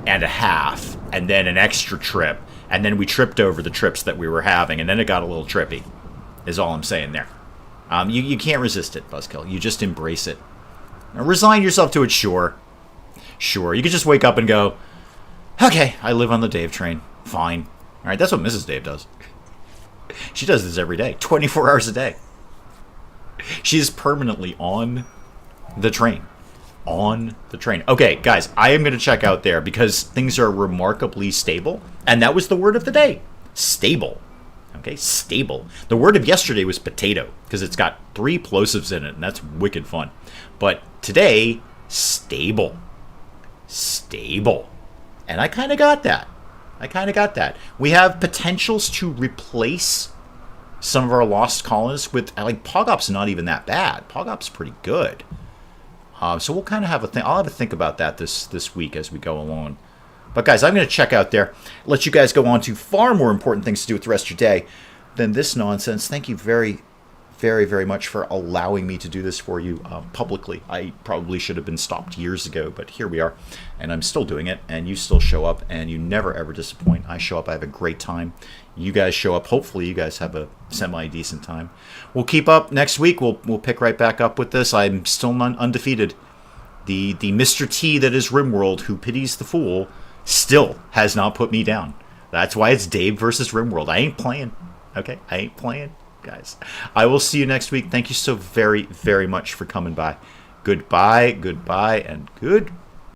Speaker 1: and a half, and then an extra trip. And then we tripped over the trips that we were having, and then it got a little trippy, is all I'm saying there. You can't resist it, Buzzkill. You just embrace it. Now, resign yourself to it, sure. Sure, you could just wake up and go, okay, I live on the Dave train. Fine. All right, that's what Mrs. Dave does. She does this every day, 24 hours a day. She is permanently on the train. On the train. Okay, guys, I am going to check out there because things are remarkably stable. And that was the word of the day. Stable. Okay, stable. The word of yesterday was potato because it's got 3 plosives in it, and that's wicked fun. But today, stable. Stable. And I kind of got that. We have potentials to replace some of our lost colonists with, like, Pogop's not even that bad. Pogop's pretty good. So we'll kind of have a think. I'll have a think about that this week as we go along. But guys, I'm going to check out there. Let you guys go on to far more important things to do with the rest of your day than this nonsense. Thank you very, very, very much for allowing me to do this for you publicly. I probably should have been stopped years ago, but here we are. And I'm still doing it, and you still show up, and you never, ever disappoint. I show up. I have a great time. You guys show up. Hopefully, you guys have a semi-decent time. We'll keep up next week. We'll pick right back up with this. I'm still undefeated. The Mr. T that is RimWorld, who pities the fool, still has not put me down. That's why it's Dave versus RimWorld. I ain't playing. Okay? I ain't playing, guys. I will see you next week. Thank you so very, very much for coming by. Goodbye, and goodbye.